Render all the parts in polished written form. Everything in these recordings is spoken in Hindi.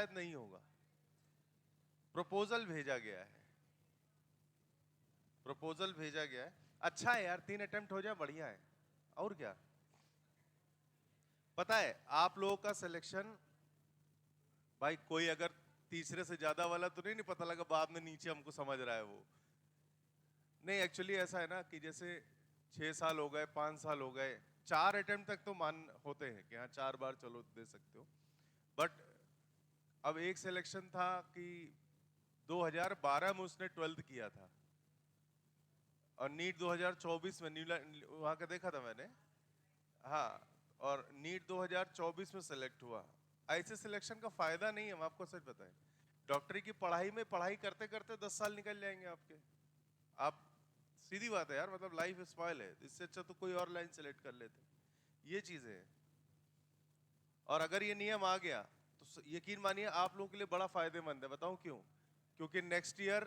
शायद नहीं होगा। प्रपोजल भेजा गया है, प्रपोजल भेजा गया है। अच्छा है यार, 3 अटेम्प्ट हो जाए बढ़िया है, और क्या। पता है आप लोगों का सिलेक्शन, भाई कोई अगर तीसरे से ज्यादा वाला तो नहीं पता लगा बाद में नीचे हमको समझ रहा है वो। नहीं एक्चुअली ऐसा है ना कि जैसे 6 साल हो गए, 5 साल हो गए, 4 अटेम्प्ट तक तो मान होते हैं कि हाँ 4 बार चलो दे सकते हो। बट अब एक सिलेक्शन था कि 2012 में उसने 12th किया था और नीट 2024 में वहां का देखा था मैंने। हाँ, और नीट 2024 में सेलेक्ट हुआ। ऐसे सिलेक्शन का फायदा नहीं है, हम आपको सच बताएं। डॉक्टरी की पढ़ाई में पढ़ाई करते करते 10 साल निकल जाएंगे आपके। आप सीधी बात है यार, मतलब लाइफ स्पॉइल है, इससे अच्छा तो कोई और लाइन सेलेक्ट कर लेते। ये चीजें हैं। और अगर ये नियम आ गया तो यकीन मानिए आप लोगों के लिए बड़ा फायदेमंद है। बताऊं क्यों? क्योंकि नेक्स्ट ईयर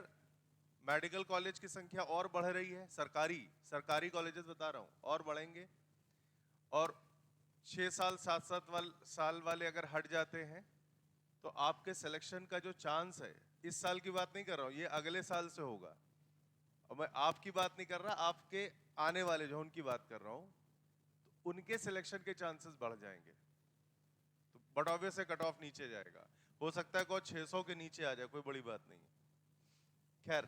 मेडिकल कॉलेज की संख्या और बढ़ रही है, सरकारी सरकारी कॉलेजेस बता रहा हूं और बढ़ेंगे। और 6 साल 7 साल वाले अगर हट जाते हैं तो आपके सिलेक्शन का जो चांस है, इस साल की बात नहीं कर रहा हूं, ये अगले साल से होगा। और मैं आपकी बात नहीं कर रहा, आपके आने वाले जो उनकी बात कर रहा हूं, तो उनके सिलेक्शन के चांसेस बढ़ जाएंगे। तो बट ऑब्वियस है कट ऑफ नीचे जाएगा, हो सकता है कोई 600 के नीचे आ जाए, कोई बड़ी बात नहीं। खैर,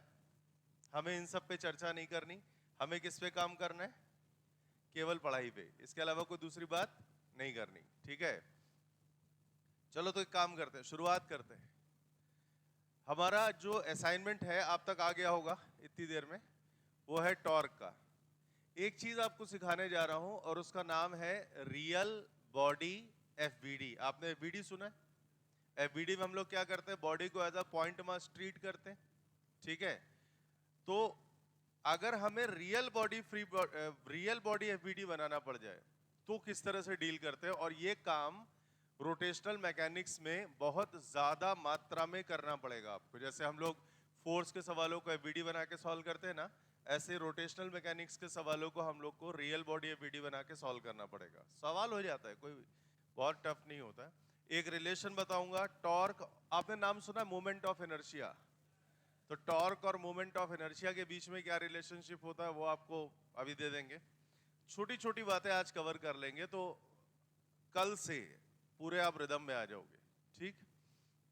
हमें इन सब पे चर्चा नहीं करनी, हमें किस पे काम करना है? केवल पढ़ाई पे, इसके अलावा कोई दूसरी बात नहीं करनी, ठीक है। चलो तो एक काम करते हैं, शुरुआत करते हैं। हमारा जो असाइनमेंट है आप तक आ गया होगा इतनी देर में, वो है टॉर्क का। एक चीज आपको सिखाने जा रहा हूं और उसका नाम है रियल बॉडी एफबीडी। आपने एफबीडी सुना है? एफबीडी में हम लोग क्या करते हैं, बॉडी को as a point mass treat करते हैं, ठीक है। तो अगर हमें रियल बॉडी एफबीडी बनाना पड़ जाए तो किस तरह से डील करते हैं, और ये काम रोटेशनल मैकेनिक्स में बहुत ज्यादा मात्रा में करना पड़ेगा आपको। जैसे हम लोग फोर्स के सवालों को एफबीडी बना के सॉल्व करते हैं ना, ऐसे रोटेशनल मैकेनिक्स के सवालों को हम लोग को रियल बॉडी एफबीडी बना के सॉल्व करना पड़ेगा। सवाल हो जाता है, कोई बहुत टफ नहीं होता है। एक रिलेशन बताऊंगा, टॉर्क, आपने नाम सुना है मोमेंट ऑफ इनर्शिया? तो टॉर्क और मोमेंट ऑफ इनर्शिया के बीच में क्या रिलेशनशिप होता है वो आपको अभी दे देंगे। छोटी छोटी बातें आज कवर कर लेंगे, तो कल से पूरे आप रिदम में आ जाओगे, ठीक।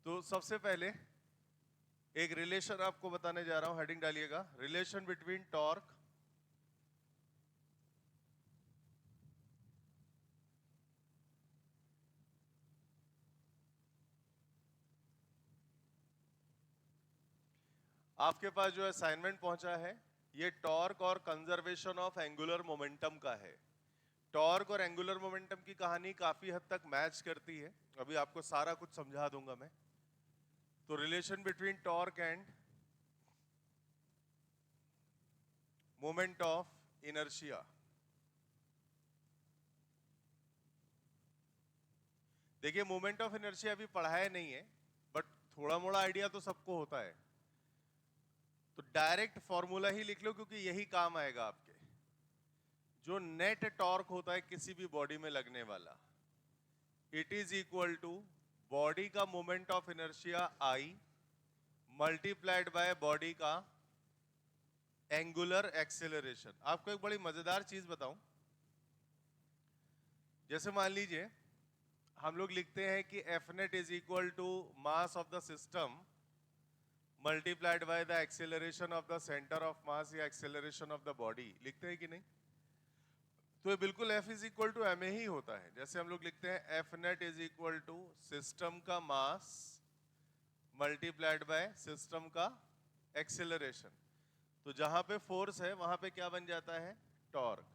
तो सबसे पहले एक रिलेशन आपको बताने जा रहा हूं, हेडिंग डालिएगा, रिलेशन बिटवीन टॉर्क आपके पास जो असाइनमेंट पहुंचा है ये टॉर्क और कंजर्वेशन ऑफ एंगुलर मोमेंटम का है। टॉर्क और एंगुलर मोमेंटम की कहानी काफी हद तक मैच करती है, अभी आपको सारा कुछ समझा दूंगा मैं। तो relation between torque end moment of inertia. देखिए मोमेंट ऑफ इनर्शिया अभी पढ़ाया नहीं है, बट थोड़ा मोड़ा आइडिया तो सबको होता है। तो डायरेक्ट फॉर्मूला ही लिख लो क्योंकि यही काम आएगा आपके। जो नेट टॉर्क होता है किसी भी बॉडी में लगने वाला, it is equal to body का moment of inertia I multiplied by body का एंगुलर एक्सेलरेशन। आपको एक बड़ी मजेदार चीज बताऊं, जैसे मान लीजिए हम लोग लिखते हैं कि F net is equal to mass of the system multiplied by the acceleration of the centre of mass या एक्सेलरेशन ऑफ द बॉडी, लिखते हैं कि नहीं? तो ये बिल्कुल F is equal to M ही होता है। जैसे हम लोग लिखते हैं F net is equal to system का मास मल्टीप्लाइड बाय सिस्टम का एक्सेलरेशन। तो जहां पे फोर्स है वहां पे क्या बन जाता है? टॉर्क।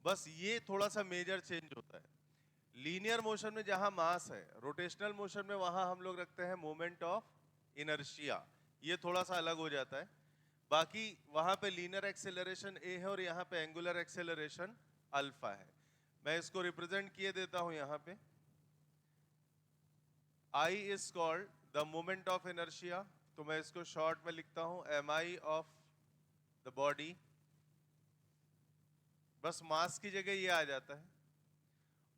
बस ये थोड़ा सा मेजर चेंज होता है। लीनियर मोशन में जहां मास है, रोटेशनल मोशन में वहां हम लोग रखते हैं मोमेंट ऑफ इनर्शिया, ये थोड़ा सा अलग हो जाता है। बाकी वहां पे लीनियर एक्सेलरेशन ए है और यहाँ पे एंगुलर एक्सेलरेशन अल्फा है। मैं इसको रिप्रेजेंट किए देता हूं यहां पे। I is called the moment of inertia, तो मैं इसको शॉर्ट में लिखता हूं mi ऑफ द बॉडी। बस मास की जगह ये आ जाता है।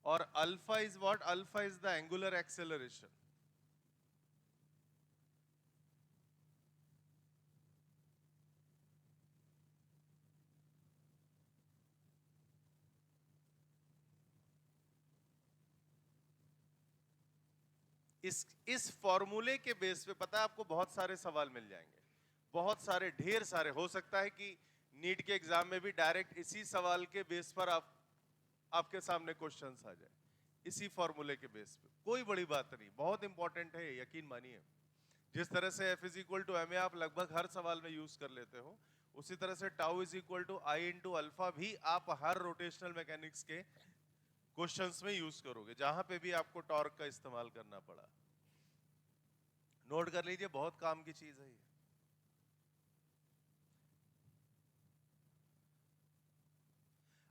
और alpha is what? Alpha is the angular acceleration. इस फॉर्मूले के बेस पे पता है आपको बहुत सारे सवाल मिल जाएंगे, बहुत सारे, ढेर सारे। हो सकता है कि नीट के एग्जाम में भी डायरेक्ट इसी सवाल के बेस पर आपके सामने क्वेश्चंस आ जाए, इसी फॉर्मूले के बेस पे। कोई बड़ी बात नहीं, बहुत इंपॉर्टेंट है, यकीन मानिए। जिस तरह से F is equal to M आप लगभग हर सवाल में यूज कर लेते हो, उसी तरह से tau is equal to I into alpha भी आप हर रोटेशनल मैकेनिक्स के क्वेश्चंस में यूज करोगे, जहां पे भी आपको टॉर्क का इस्तेमाल करना पड़ा। नोट कर लीजिए, बहुत काम की चीज है ये।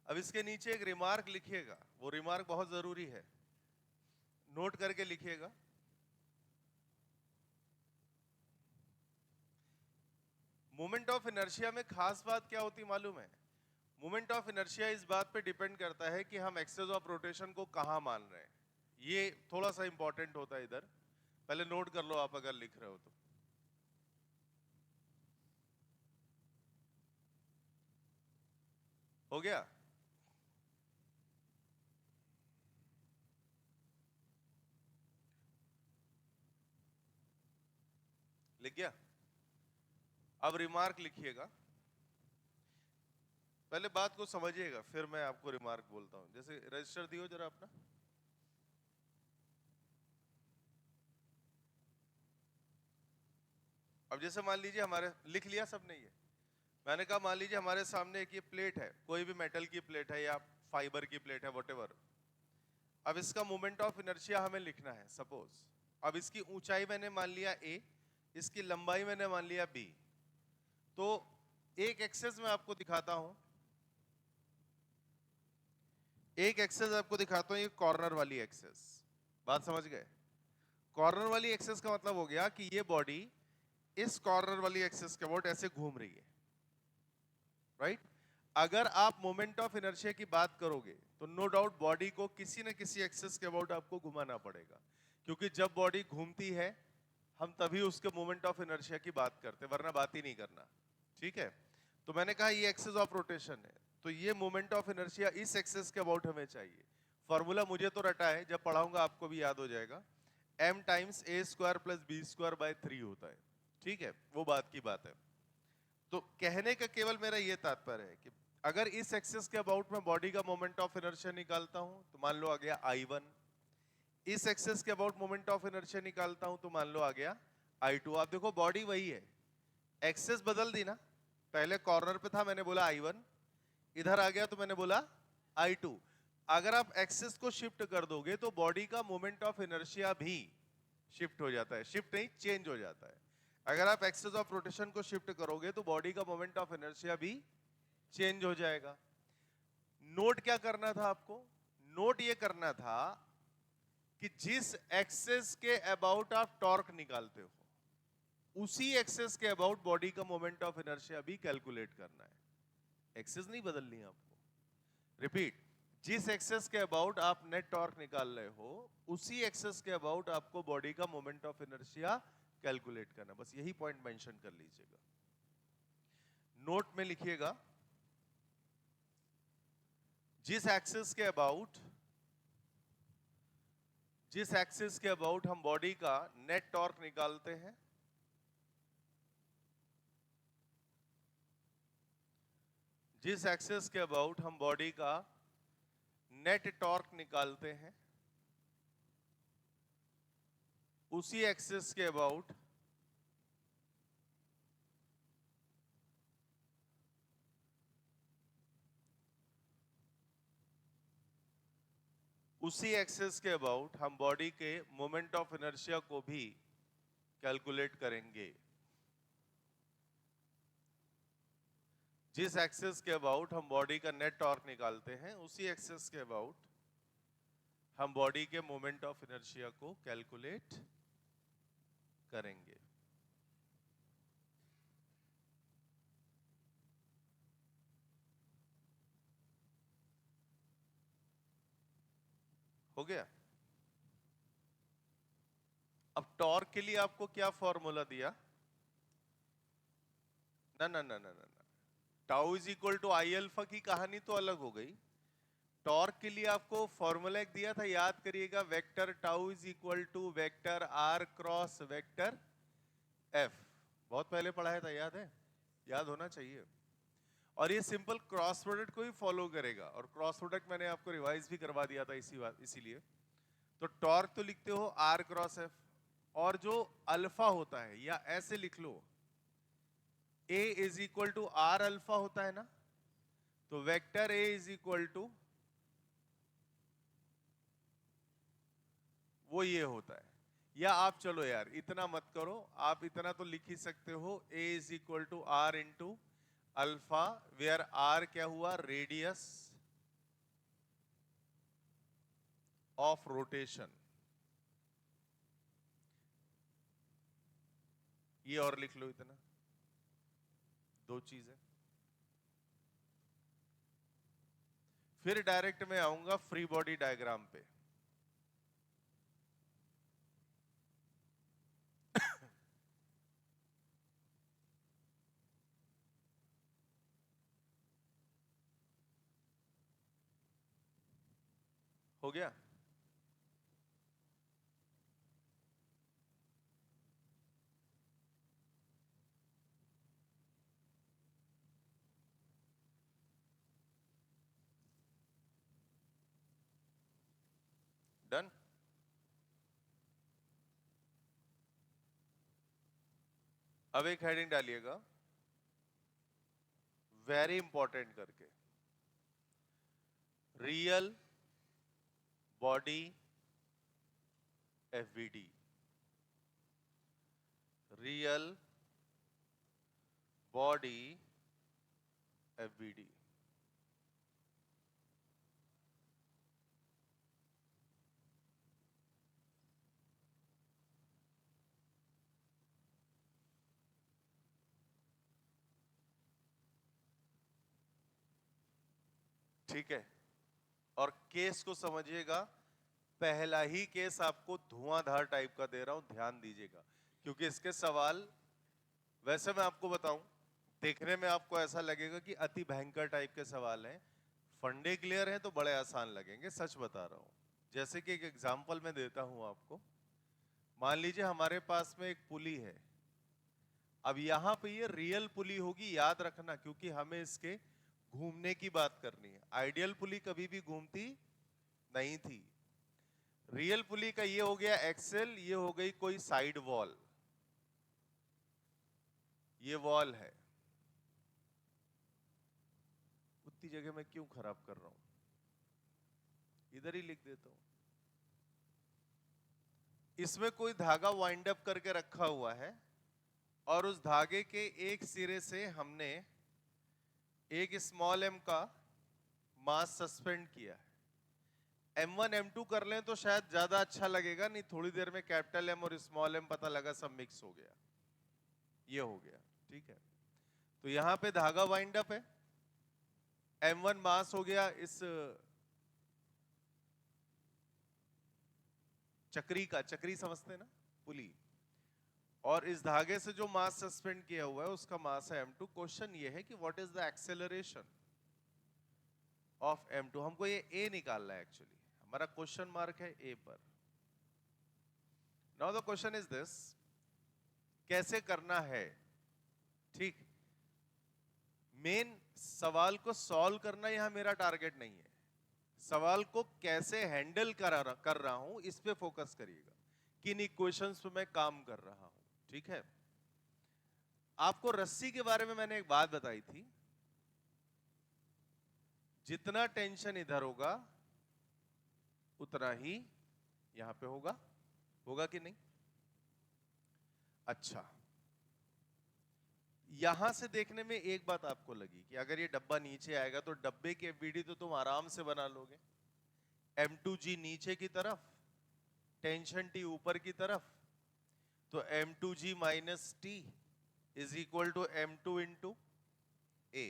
अब इसके नीचे एक रिमार्क लिखिएगा, वो रिमार्क बहुत जरूरी है, नोट करके लिखिएगा। मोमेंट ऑफ इनर्शिया में खास बात क्या होती मालूम है? मोमेंट ऑफ इनर्शिया इस बात पे डिपेंड करता है कि हम एक्सेस ऑफ रोटेशन को कहां मान रहे हैं। ये थोड़ा सा इंपॉर्टेंट होता है इधर, पहले नोट कर लो आप अगर लिख रहे हो तो। हो गया? लिख गया? अब रिमार्क लिखिएगा, पहले बात को समझिएगा फिर मैं आपको रिमार्क बोलता हूं। जैसे रजिस्टर दियो जरा अपना। अब जैसे मान लीजिए हमारे, लिख लिया सबने ये? मैंने कहा मान लीजिए हमारे सामने एक ये प्लेट है, कोई भी मेटल की प्लेट है या फाइबर की प्लेट है, व्हाटएवर। अब इसका मोमेंट ऑफ इनर्शिया हमें लिखना है सपोज। अब इसकी ऊंचाई मैंने मान लिया a, इसकी लंबाई मैंने मान लिया b। तो एक एक्सेस में आपको दिखाता हूं, एक एक्सेस आपको दिखाता हूं, ये कॉर्नर वाली एक्सेस। बात समझ गए? कॉर्नर वाली एक्सेस का मतलब हो गया कि ये बॉडी इस कॉर्नर वाली एक्सेस के अबाउट ऐसे घूम रही है, राइट? अगर आप मोमेंट ऑफ इनर्शिया की बात करोगे तो नो डाउट बॉडी को किसी न किसी एक्सेस के अबाउट आपको घुमाना पड़ेगा, क्योंकि जब बॉडी घूमती है हम तभी उसके मोमेंट ऑफ इनर्शिया की बात करते, वरना बात ही नहीं करना। ठीक है? तो मैंने कहा ये एक्सेस ऑफ रोटेशन है, तो ये मोमेंट ऑफ इनर्शिया इस एक्सेस के अबाउट हमें चाहिए। फॉर्मूला मुझे तो रटा है, जब पढ़ाऊंगा आपको भी याद हो जाएगा। m times a square plus B square by 3 होता है। ठीक है? वो बात की बात है। तो कहने का केवल मेरा ये तात्पर्य है कि अगर इस एक्सिस के अबाउट में बॉडी का मोमेंट ऑफ इनर्शिया निकालता हूं तो मान लो आ गया I1। इस एक्सिस के अबाउट मोमेंट ऑफ इनर्शिया निकालता हूं तो मान लो आ गया I2। आप देखो बॉडी वही है, एक्सिस बदल दी ना। पहले कॉर्नर पे था, मैंने बोला I1, इधर आ गया तो मैंने बोला I2। अगर आप एक्सिस को शिफ्ट कर दोगे तो बॉडी का मोमेंट ऑफ इनर्शिया भी शिफ्ट हो जाता है, शिफ्ट नहीं चेंज हो जाता है। अगर आप एक्सिस ऑफ रोटेशन को शिफ्ट करोगे तो बॉडी का मोमेंट ऑफ इनर्शिया भी चेंज हो जाएगा। नोट क्या करना था आपको? नोट ये करना था कि जिस एक्सेस के अबाउट आप टॉर्क निकालते हो उसी एक्सेस के अबाउट बॉडी का मोमेंट ऑफ इनर्शिया भी कैलकुलेट करना है। एक्सेस नहीं बदलनी है आपको। रिपीट, जिस एक्सेस के अबाउट आप नेट टॉर्क निकाल रहे हो उसी एक्सेस के अबाउट आपको बॉडी का मोमेंट ऑफ इनर्शिया कैलकुलेट करना। बस यही पॉइंट मेंशन कर लीजिएगा, नोट में लिखिएगा। जिस एक्सेस के अबाउट हम बॉडी का नेट टॉर्क निकालते हैं जिस एक्सेस के अबाउट हम बॉडी का नेट टॉर्क निकालते हैं उसी एक्सेस के अबाउट हम बॉडी के मोमेंट ऑफ इनर्शिया को भी कैलकुलेट करेंगे। जिस एक्सेस के अबाउट हम बॉडी का नेट टॉर्क निकालते हैं उसी एक्सेस के अबाउट हम बॉडी के मोमेंट ऑफ इनर्शिया को कैलकुलेट करेंगे। हो गया? अब टॉर्क के लिए आपको क्या फॉर्मूला दिया? ना ना ना ना ना, tau is equal to I alpha की कहानी तो अलग हो गई। टॉर्क के लिए आपको फॉर्मूला एक दिया था, याद करिएगा, vector tau is equal to vector R cross vector F. बहुत पहले पढ़ाया था, याद है? याद होना चाहिए। और ये सिंपल क्रॉस प्रोडक्ट को ही फॉलो करेगा, और क्रॉस प्रोडक्ट मैंने आपको रिवाइज भी करवा दिया था इसीलिए। तो टॉर्क तो लिखते हो आर क्रॉस एफ, और जो अल्फा होता है, या ऐसे लिख लो, A is equal to R alpha होता है ना, तो vector A is equal to वो ये होता है। या आप चलो यार इतना मत करो, आप इतना तो लिख ही सकते हो, A is equal to R into alpha, where R क्या हुआ, रेडियस ऑफ रोटेशन। ये और लिख लो इतना, दो चीजें। फिर डायरेक्ट में आऊंगा फ्री बॉडी डायग्राम पे। हो गया? डन। अब एक हेडिंग डालिएगा, वेरी इंपॉर्टेंट करके, real body FBD. Real body FBD. ठीक है, और केस को समझिएगा, पहला ही केस आपको धुआंधार टाइप का दे रहा हूं, ध्यान दीजिएगा, क्योंकि इसके सवाल, वैसे मैं आपको बताऊं, देखने में आपको ऐसा लगेगा कि अति भयंकर टाइप के सवाल हैं, फंडे क्लियर हैं तो बड़े आसान लगेंगे, सच बता रहा हूं। जैसे कि एक एग्जांपल मैं देता हूं आपको। मान लीजिए हमारे पास में एक पुली है, अब यहां पे ये रियल पुली होगी, याद रखना, क्योंकि हमें इसके घूमने की बात करनी है। आइडियल पुली कभी भी घूमती नहीं थी। रियल पुली का ये हो गया एक्सेल, ये हो गई कोई साइड वॉल, ये वॉल है। उतनी जगह मैं क्यों खराब कर रहा हूं, इधर ही लिख देता हूं। इसमें कोई धागा वाइंड अप करके रखा हुआ है, और उस धागे के एक सिरे से हमने एक स्मॉल एम का मास सस्पेंड किया है। M1 M2 कर लें तो शायद ज्यादा अच्छा लगेगा, नहीं थोड़ी देर में कैपिटल एम और स्मॉल एम पता लगा सब मिक्स हो गया, ये हो गया। ठीक है, तो यहां पे धागा वाइंड अप है, M1 मास हो गया इस चक्री का, चक्री समझते हैं ना, पुली, और इस धागे से जो मास सस्पेंड किया हुआ है उसका मास है M2। क्वेश्चन ये है कि what is the acceleration of M2। हमको ये A निकालना है, एक्चुअली हमारा क्वेश्चन मार्क है A पर। Now the question is this, कैसे करना है? ठीक, मेन सवाल को सॉल्व करना यहां मेरा टारगेट नहीं है, सवाल को कैसे हैंडल कर रहा हूं इस पे फोकस करिएगा, किन इक्वेशंस पे मैं काम कर रहा हूं। ठीक है, आपको रस्सी के बारे में मैंने एक बात बताई थी, जितना टेंशन इधर होगा उतना ही यहां पे होगा, होगा कि नहीं? अच्छा, यहां से देखने में एक बात आपको लगी कि अगर ये डब्बा नीचे आएगा तो डब्बे की एफबीडी तो तुम आराम से बना लोगे, M2G नीचे की तरफ, टेंशन T ऊपर की तरफ, तो M2G minus T is equal to M2 into A।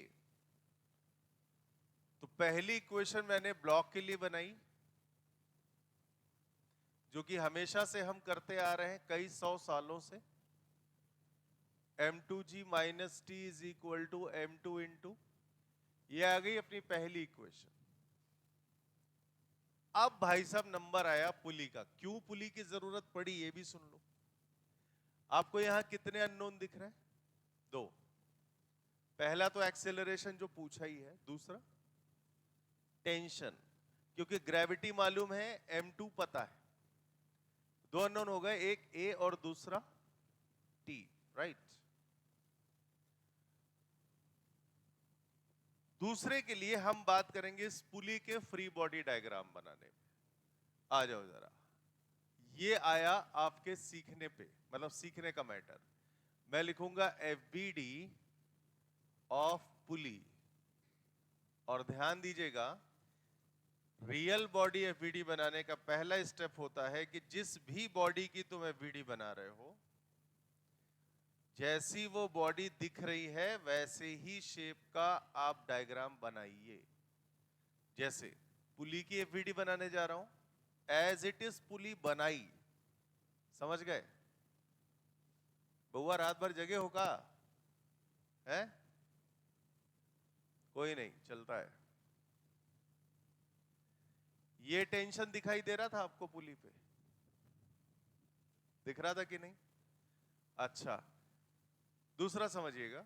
तो पहली इक्वेशन मैंने ब्लॉक के लिए बनाई, जो कि हमेशा से हम करते आ रहे हैं कई 100 सालों से, M2G minus T is equal to M2 into, ये आ गई अपनी पहली इक्वेशन। अब भाई साहब नंबर आया पुली का। क्यों पुली की जरूरत पड़ी ये भी सुन लो। आपको यहां कितने अननोन दिख रहे हैं? 2। पहला तो एक्सेलरेशन जो पूछा ही है, दूसरा टेंशन, क्योंकि ग्रेविटी मालूम है, m2 पता है। 2 अननोन हो गए, एक a और दूसरा t, राइट। दूसरे के लिए हम बात करेंगे इस पुली के फ्री बॉडी डायग्राम बनाने में। आ जाओ जरा। ये आया आपके सीखने पे, मतलब सीखने का मैटर। मैं लिखूंगा FBD ऑफ पुली, और ध्यान दीजिएगा रियल बॉडी FBD बनाने का पहला स्टेप होता है कि जिस भी बॉडी की तुम FBD बना रहे हो, जैसी वो बॉडी दिख रही है वैसे ही शेप का आप डायग्राम बनाइए। जैसे पुली की FBD बनाने जा रहा हूं, एज इट इज पुली बनाई। समझ गए? बउआ रात भर जगे हो का है? कोई नहीं, चलता है। ये टेंशन दिखाई दे रहा था आपको पुली पे? दिख रहा था कि नहीं? अच्छा, दूसरा समझिएगा।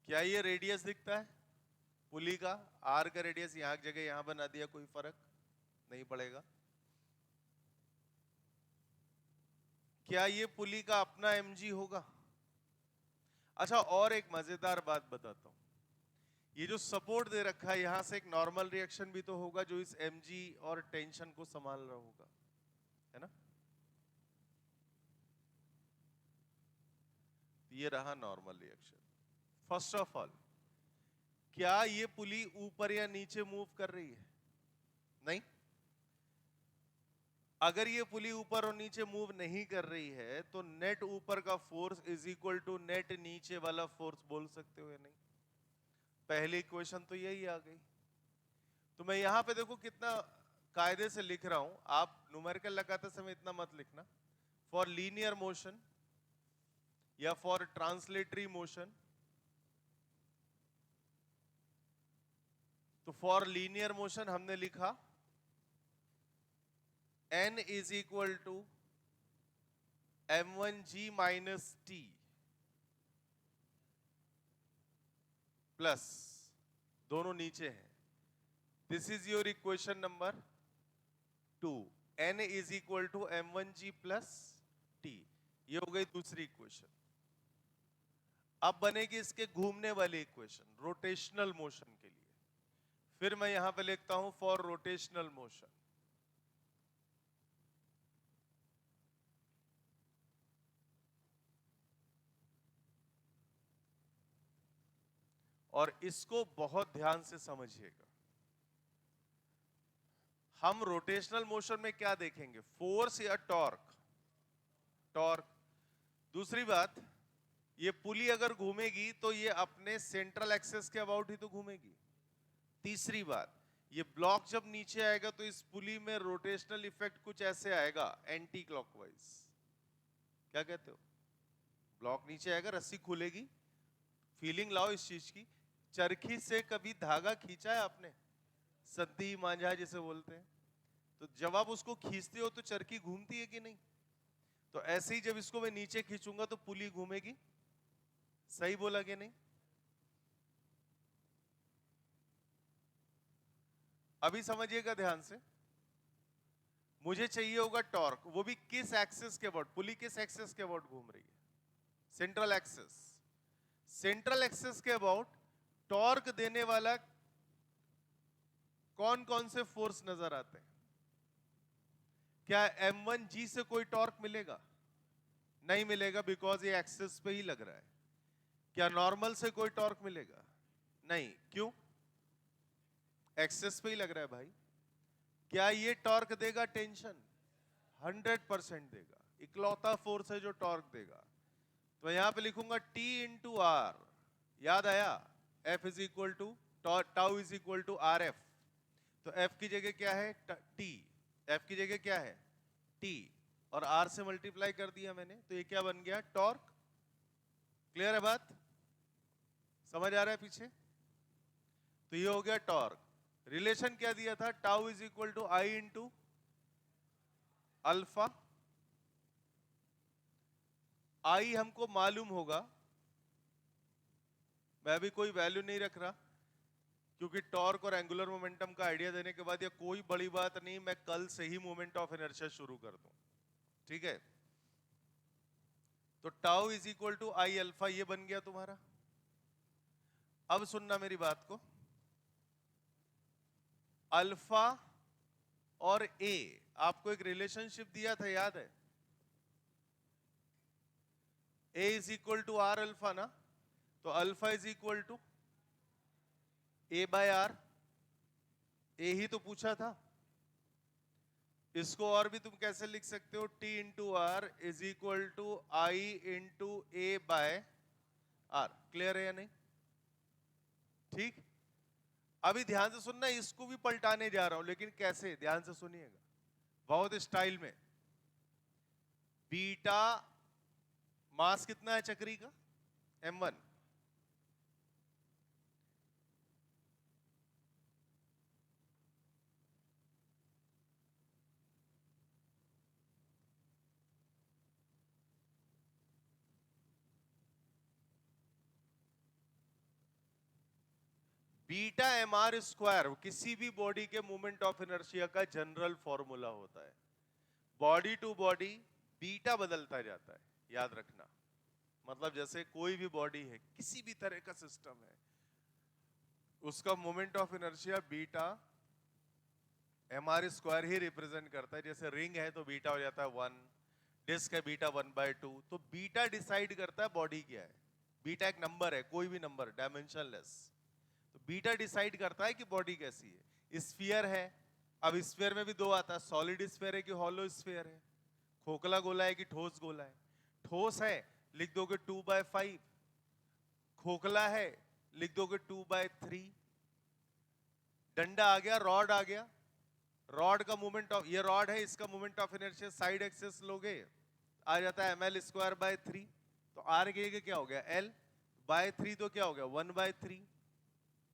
क्या ये रेडियस दिखता है पुली का? आर का रेडियस यहां की जगह यहां बना दिया, कोई फर्क नहीं पड़ेगा। क्या ये पुली का अपना mg होगा? अच्छा, और एक मजेदार बात बताता हूं। ये जो सपोर्ट दे रखा है, यहां से एक नॉर्मल रिएक्शन भी तो होगा जो इस mg और टेंशन को संभाल रहा होगा, है ना? ये रहा normal reaction. First of all, क्या ये पुली ऊपर या नीचे मूव कर रही है? नहीं। अगर ये पुली ऊपर और नीचे मूव नहीं कर रही है तो नेट ऊपर का force is equal to net नीचे वाला फोर्स बोल सकते हो या नहीं? पहली इक्वेशन तो यही आ गई। तो मैं यहां पे देखो कितना कायदे से लिख रहा हूं, आप न्यूमेरिकल लगाते समय इतना मत लिखना। फॉर लीनियर मोशन या फॉर ट्रांसलेटरी मोशन, तो फॉर लीनियर मोशन हमने लिखा n is equal to m1g minus t plus, दोनों नीचे हैं, this is your equation number 2। n is equal to m1g plus t, ये हो गई दूसरी इक्वेशन। अब बनेगी इसके घूमने वाली इक्वेशन रोटेशनल मोशन के लिए। फिर मैं यहां पे लिखता हूं फॉर रोटेशनल मोशन, और इसको बहुत ध्यान से समझिएगा। हम रोटेशनल मोशन में क्या देखेंगे, फोर्स या टॉर्क? टॉर्क। दूसरी बात, ये पुली अगर घूमेगी तो ये अपने सेंट्रल एक्सेस के अबाउट ही तो घूमेगी। तीसरी बात, ये ब्लॉक जब नीचे आएगा तो इस पुली में रोटेशनल इफेक्ट कुछ ऐसे आएगा एंटी क्लॉकवाइज। क्या कहते हो? ब्लॉक नीचे आएगा, रस्सी खुलेगी। फीलिंग लाओ इस चीज की। चरखी से कभी धागा खींचा है आपने? सद्दी मांझा जिसे बोलते हैं। तो जब आप उसको खींचते हो तो चरखी घूमती है कि नहीं? तो ऐसे ही जब इसको मैं नीचे खींचूंगा तो पुली घूमेगी। सही बोला कि नहीं? अभी समझिएगा ध्यान से। मुझे चाहिए होगा टॉर्क, वो भी किस एक्सिस के अबाउट? पुली किस एक्सिस के अबाउट घूम रही है? Central axis. सेंट्रल एक्सिस के अबाउट टॉर्क देने वाला कौन कौन से फोर्स नजर आते हैं? क्या m1g से कोई टॉर्क मिलेगा? नहीं मिलेगा, बिकॉज ये एक्सिस पे ही लग रहा है। क्या नॉर्मल से कोई टॉर्क मिलेगा? नहीं। क्यों? एक्सिस पे ही लग रहा है भाई। क्या ये टॉर्क देगा टेंशन? 100% देगा। इकलौता फोर्स है जो टॉर्क देगा। तो यहां पे लिखूंगा T इंटू आर। याद आया? F is equal to tau is equal to R F. तो F की जगह क्या है? T। F की जगह क्या है? T, और R से मल्टीप्लाई कर दिया मैंने, तो ये क्या बन गया? टॉर्क। क्लियर है बात? समझ आ रहा है पीछे? तो ये हो गया टॉर्क। रिलेशन क्या दिया था, tau is equal to I into alpha. I हमको मालूम होगा, मैं भी कोई वैल्यू नहीं रख रहा, क्योंकि टॉर्क और एंगुलर मोमेंटम का आइडिया देने के बाद ये कोई बड़ी बात नहीं, मैं कल से ही मोमेंट ऑफ इनर्शिया शुरू कर दूं, ठीक है। तो tau is equal to I alpha, ये बन गया तुम्हारा। अब सुनना मेरी बात को, अल्फा और ए, आपको एक रिलेशनशिप दिया था, याद है, A is equal to R alpha ना, तो alpha is equal to A by R, A ही तो पूछा था। इसको और भी तुम कैसे लिख सकते हो, T into R is equal to I into A by R. Clear है या नहीं? ठीक। अभी ध्यान से सुनना, इसको भी पलटाने जा रहा हूं, लेकिन कैसे, ध्यान से सुनिएगा, बहुत स्टाइल में। बीटा मास कितना है चक्री का, m1, beta M R square किसी भी बॉडी के मोमेंट ऑफ इनर्शिया का जनरल फॉर्मूला होता है। बॉडी टू बॉडी बीटा बदलता जाता है, याद रखना। मतलब जैसे कोई भी बॉडी है, किसी भी तरह का सिस्टम है, उसका moment of inertia beta M R square ही रिप्रेजेंट करता है। जैसे रिंग है तो बीटा हो जाता है 1, डिस्क है बीटा 1/2। तो बीटा डिसाइड करता है बॉडी क्या है। बीटा एक नंबर है, कोई भी नंबर, डायमेंशनलेस। तो बीटा डिसाइड करता है कि बॉडी कैसी है। स्फीयर है, अब स्फीयर में भी दो आता है, सॉलिड स्फीयर है कि हॉलो स्फीयर है, खोखला गोला है कि ठोस गोला है। ठोस है लिख दोगे 2/5, खोखला है लिख दोगे 2/3। डंडा आ गया, रॉड आ गया, रॉड का मूवमेंट ऑफ, ये रॉड है, इसका movement of inertia side axis लोगे आ जाता है ml²/3। तो आर के क्या हो गया, l/3, तो क्या हो गया 1/3।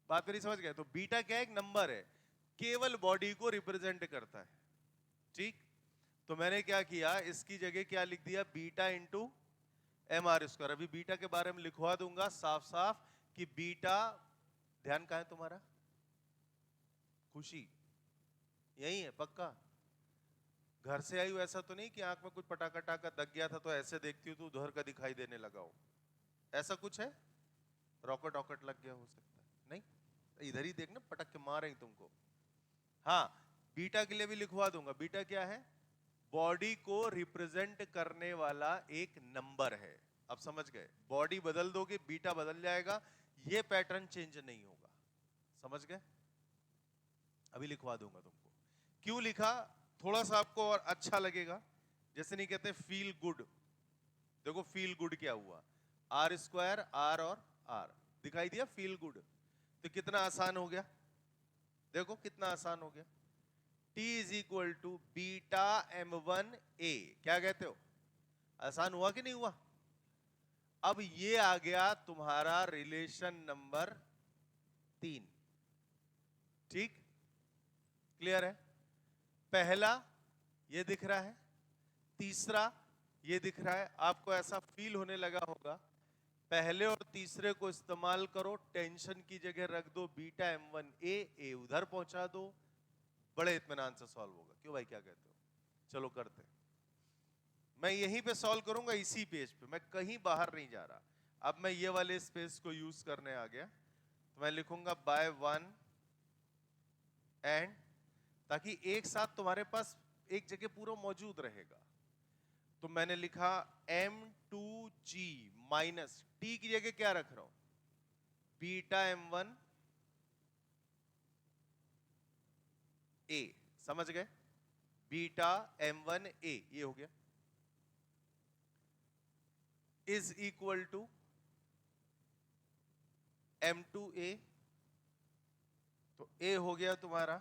बात मेरी समझ गए? तो बीटा क्या है, एक नंबर है, केवल बॉडी को रिप्रेजेंट करता है। ठीक। तो मैंने क्या किया, इसकी जगह क्या लिख दिया, beta into M R square. अभी बीटा के बारे में लिखवा दूंगा साफ साफ कि बीटा, ध्यान कहां है तुम्हारा, खुशी यही है पक्का? घर से आई हो ऐसा तो नहीं कि आंख में कुछ पटाखा टाका दग गया था तो ऐसे देखती हो तो उधर का दिखाई देने लगा हो, ऐसा कुछ है? रॉकेट रॉकेट लग गया हो सकता है, नहीं, इधर ही देखना, पटक के मारेंगे तुमको। हाँ, बीटा के लिए भी लिखवा दूंगा। बीटा क्या है, बॉडी को रिप्रेजेंट करने वाला एक नंबर है। अब समझ गए? बॉडी बदल दोगे बीटा बदल जाएगा, ये पैटर्न चेंज नहीं होगा। समझ गए? अभी लिखवा दूंगा तुमको। क्यों लिखा, थोड़ा सा आपको और अच्छा लगेगा। जैसे नहीं कहते फील गुड, देखो फील गुड क्या हुआ, आर स्क्वायर, आर और आर दिखाई दिया, फील गुड। तो कितना आसान हो गया, देखो कितना आसान हो गया। T is equal to beta m1a, क्या कहते हो, आसान हुआ कि नहीं हुआ? अब ये आ गया तुम्हारा रिलेशन नंबर 3। ठीक, क्लियर है? पहला ये दिख रहा है, तीसरा ये दिख रहा है। आपको ऐसा फील होने लगा होगा, पहले और तीसरे को इस्तेमाल करो, टेंशन की जगह रख दो बीटा m1a, ए उधर पहुंचा दो, बड़े इत्मीनान से सॉल्व होगा। क्यों भाई, क्या कहते हो? चलो करते हैं। मैं यहीं पे सॉल्व करूंगा, इसी पेज पे, मैं कहीं बाहर नहीं जा रहा। अब मैं ये वाले स्पेस को यूज करने आ गया, तो मैं लिखूंगा बाय 1 एंड, ताकि एक साथ तुम्हारे पास एक जगह पूरा मौजूद रहेगा। तो मैंने लिखा m2g माइनस t की जगह क्या रख रहा हूं, बीटा m1 a। समझ गए? बीटा m1a ये हो गया, इज इक्वल टू m2a। तो a हो गया तुम्हारा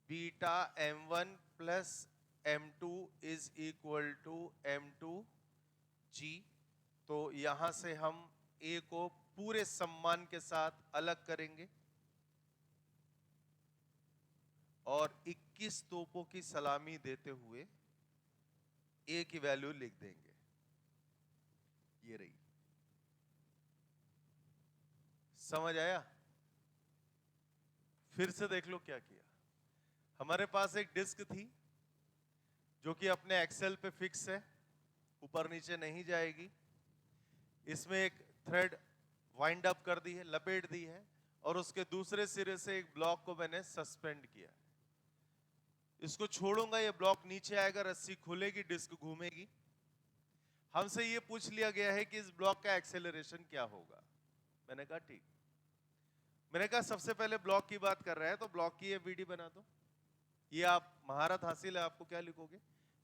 beta m1 plus m2 is equal to m2g। तो यहां से हम a को पूरे सम्मान के साथ अलग करेंगे और 21 तोपों की सलामी देते हुए ए की वैल्यू लिख देंगे। ये रही। समझ आया? फिर से देख लो क्या किया। हमारे पास एक डिस्क थी जो कि अपने एक्सेल पे फिक्स है, ऊपर नीचे नहीं जाएगी। इसमें एक थ्रेड वाइंड अप कर दी है, लपेट दी है, और उसके दूसरे सिरे से एक ब्लॉक को मैंने सस्पेंड किया। इसको छोड़ूंगा, ये ब्लॉक नीचे आएगा, रस्सी खुलेगी, डिस्क घूमेगी। हमसे ये पूछ लिया गया है कि इस ब्लॉक का एक्सेलरेशन क्या होगा। मैंने कहा ठीक। मैंने कहा सबसे पहले ब्लॉक की बात कर रहे हैं तो ब्लॉक की वीडी बना दो। ये आप महारत हासिल है, आपको क्या लिखोगे,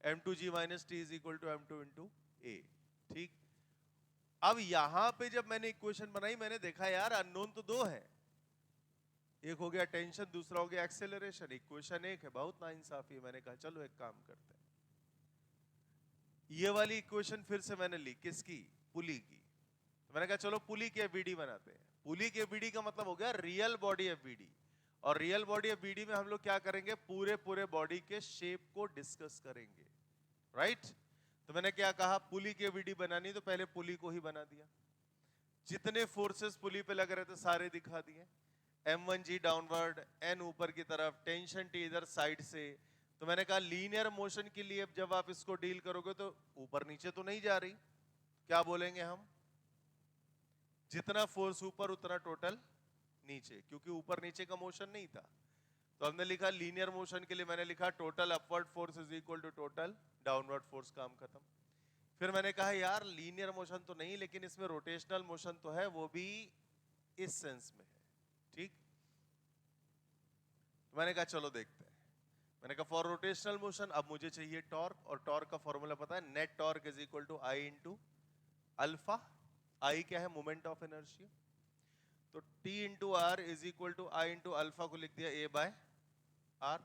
m2g minus T is equal to m2 into A. ठीक। अब यहां पे जब मैंने इक्वेशन बनाई, मैंने देखा यार अननोन तो दो है, एक हो गया टेंशन, दूसरा हो गया एक्सेलरेशन, इक्वेशन एक है, बहुत नाइंसाफी है। मैंने कहा चलो एक काम करते हैं, ये वाली इक्वेशन फिर से मैंने ली, किसकी, पुली की। तो मैंने कहा चलो पुली की एफबीडी बनाते हैं। पुली की एफबीडी का मतलब हो गया रियल बॉडी एफबीडी, और रियल बॉडी एफबीडी में हम लोग क्या करेंगे, पूरे बॉडी के शेप को डिस्कस करेंगे, राइट। तो मैंने क्या कहा, पुली की एफबीडी बनानी, तो पहले पुली को ही बना दिया। जितने फोर्सेस पुली पे लग रहे थे सारे दिखा दिए। m1g डाउनवर्ड, n ऊपर की तरफ, टेंशन टी इधर साइड से। तो मैंने कहा लीनियर मोशन के लिए जब आप इसको डील करोगे तो ऊपर नीचे तो नहीं जा रही, क्या बोलेंगे हम, जितना फोर्स ऊपर उतना टोटल नीचे, क्योंकि ऊपर नीचे का मोशन नहीं था। तो हमने लिखा लीनियर मोशन के लिए, मैंने लिखा total upward force is equal to total downward force, काम खत्म। फिर मैंने कहा यार लीनियर मोशन तो नहीं, लेकिन इसमें रोटेशनल मोशन तो है, वो भी इस सेंस में है। ठीक। तो मैंने कहा चलो देखते हैं। मैंने कहा फॉर रोटेशनल मोशन अब मुझे चाहिए टॉर्क, और टॉर्क का फॉर्मूला पता है, net torque is equal to I into alpha. I क्या है, मोमेंट ऑफ इनर्शिया। तो T into R is equal to I into alpha को लिख दिया A बाय आर।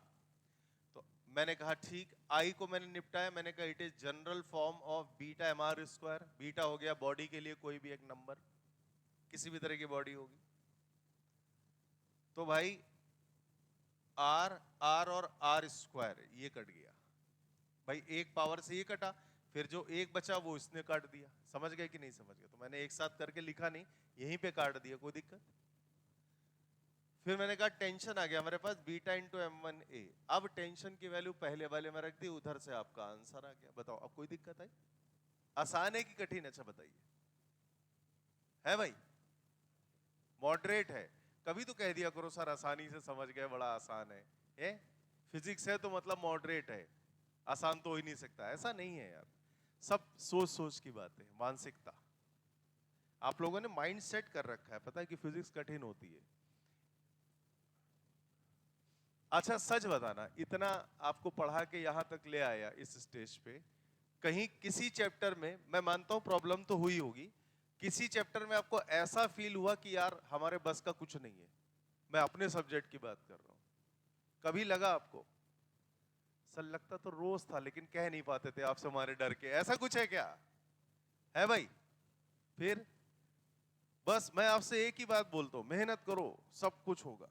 तो मैंने कहा ठीक, I को मैंने निपटाया। मैंने कहा it is general form of beta M R square. Beta हो गया बॉडी के लिए कोई भी एक नंबर, किसी भी तरह की बॉडी होगी। तो भाई आर आर और आर स्क्वायर ये कट गया भाई, एक पावर से ये कटा, फिर जो एक बचा वो इसने काट दिया। समझ गए कि नहीं समझ गए? तो मैंने एक साथ करके लिखा नहीं, यहीं पे काट दिया, कोई दिक्कत। फिर मैंने कहा टेंशन आ गया हमारे पास बीटा इंटू m1a। अब टेंशन की वैल्यू पहले वाले में रख दी, उधर से आपका आंसर आ गया। बताओ अब कोई दिक्कत आई? आसान है कि कठिन? अच्छा बताइए। है भाई? मॉडरेट है। कभी तो कह दिया करो सर आसानी से समझ गए, बड़ा आसान है? फिजिक्स है तो मतलब मॉडरेट है, आसान तो हो ही नहीं सकता। ऐसा नहीं है यार, सब सोच सोच की बात है, मानसिकता। आप लोगों ने माइंड सेट कर रखा है, पता है कि फिजिक्स कठिन होती है। अच्छा सच बताना, इतना आपको पढ़ा के यहां तक ले आया इस स्टेज पे, कहीं किसी चैप्टर में, मैं मानता हूं प्रॉब्लम तो हुई होगी, किसी चैप्टर में आपको ऐसा फील हुआ कि यार हमारे बस का कुछ नहीं है? मैं अपने सब्जेक्ट की बात कर रहा हूं। कभी लगा आपको? सर लगता तो रोज था, लेकिन कह नहीं पाते थे आपसे हमारे डर के, ऐसा कुछ है क्या? है भाई? फिर बस मैं आपसे एक ही बात बोलता हूं, मेहनत करो, सब कुछ होगा।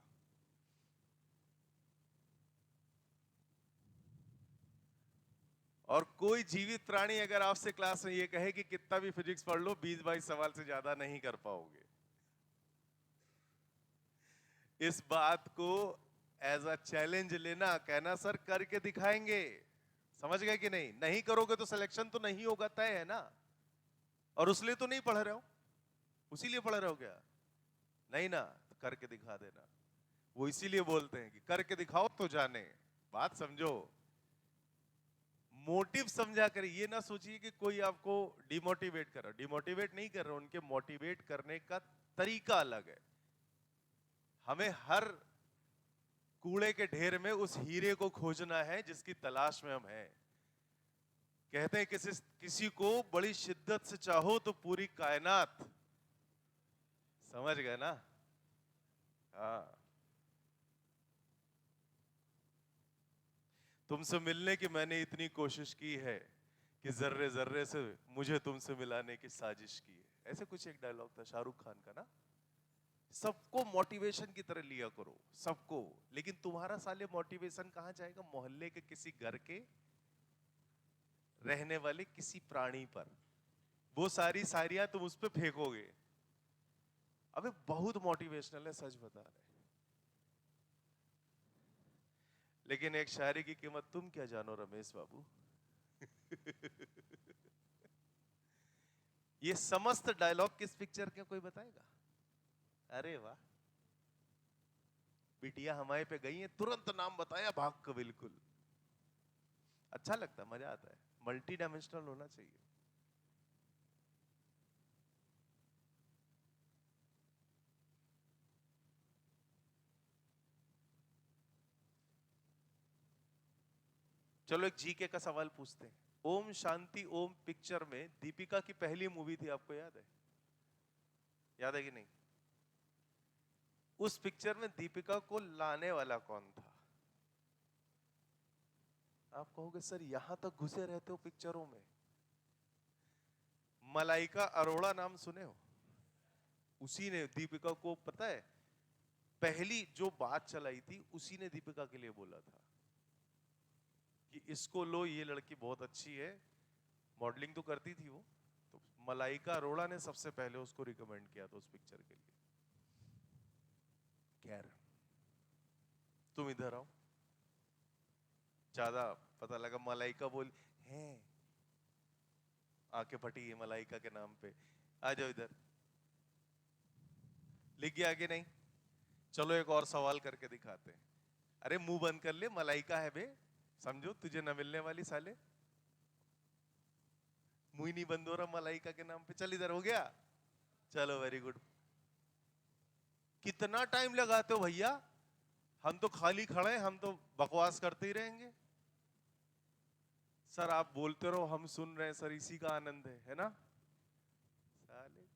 और कोई जीवित प्राणी अगर आपसे क्लास में ये कहे कि कितना भी फिजिक्स पढ़ लो 20-22 सवाल से ज्यादा नहीं कर पाओगे, इस बात को एज अ चैलेंज लेना, कहना सर करके दिखाएंगे। समझ गए कि नहीं? नहीं करोगे तो सिलेक्शन तो नहीं होगा, तय है ना। और उसलिए तो नहीं पढ़ रहे हो, उसी लिए पढ़ रहे हो क्या? नहीं ना, तो करके दिखा देना। वो इसीलिए बोलते हैं कि करके दिखाओ तो जाने। बात समझो, मोटिव समझा कर, ये ना सोचिए कि कोई आपको डिमोटिवेट कर रहा। डिमोटिवेट नहीं कर रहा, उनके मोटिवेट करने का तरीका अलग है। हमें हर कूड़े के ढेर में उस हीरे को खोजना है जिसकी तलाश में हम हैं। कहते हैं किसी को बड़ी शिद्दत से चाहो तो पूरी कायनात। समझ गए ना? हाँ। तुमसे मिलने की मैंने इतनी कोशिश की है कि जर्रे जर्रे से मुझे तुमसे मिलाने की साजिश की है। ऐसे कुछ एक डायलॉग था शाहरुख खान का ना, सबको मोटिवेशन की तरह लिया करो सबको, लेकिन तुम्हारा साले मोटिवेशन कहां जाएगा? मोहल्ले के किसी घर के रहने वाले किसी प्राणी पर, वो सारी सारियां तुम उस पर फेंकोगे। अबे बहुत मोटिवेशनल है, सच बता रहे। लेकिन एक शायरी की कीमत तुम क्या जानो रमेश बाबू। ये समस्त डायलॉग किस पिक्चर के, कोई बताएगा? अरे वाह, बिटिया हमारे पे गई है, तुरंत नाम बताया, भाग को बिल्कुल। अच्छा लगता, मजा आता है, मल्टी डायमेंशनल होना चाहिए। चलो एक जीके का सवाल पूछते हैं। ओम शांति ओम पिक्चर में दीपिका की पहली मूवी थी, आपको याद है? याद है कि नहीं? उस पिक्चर में दीपिका को लाने वाला कौन था? आप कहोगे सर यहां तक घुसे रहते हो पिक्चरों में। मलाइका अरोड़ा नाम सुने हो? उसी ने दीपिका को, पता है, पहली जो बात चलाई थी उसी ने दीपिका के लिए बोला था कि इसको लो, ये लड़की बहुत अच्छी है। मॉडलिंग तो करती थी वो, तो मलाइका अरोड़ा ने सबसे पहले उसको रिकमेंड किया था उस पिक्चर के लिए। खैर, तुम इधर आओ, ज्यादा पता लगा मलाइका बोल है, आंखें फटी है मलाइका के नाम पे। आ जाओ इधर, लिख गया कि नहीं? चलो एक और सवाल करके दिखाते हैं। अरे मुंह बंद कर ले, मलाइका है बे, समझो तुझे न मिलने वाली साले। मुंह ही नहीं बंद हो रहा मलाइका के नाम पे। चल इधर, हो गया? चलो वेरी गुड। कितना टाइम लगाते हो भैया, हम तो खाली खड़े हैं, हम तो बकवास करते ही रहेंगे। सर आप बोलते रहो, हम सुन रहे हैं सर, इसी का आनंद है ना? साले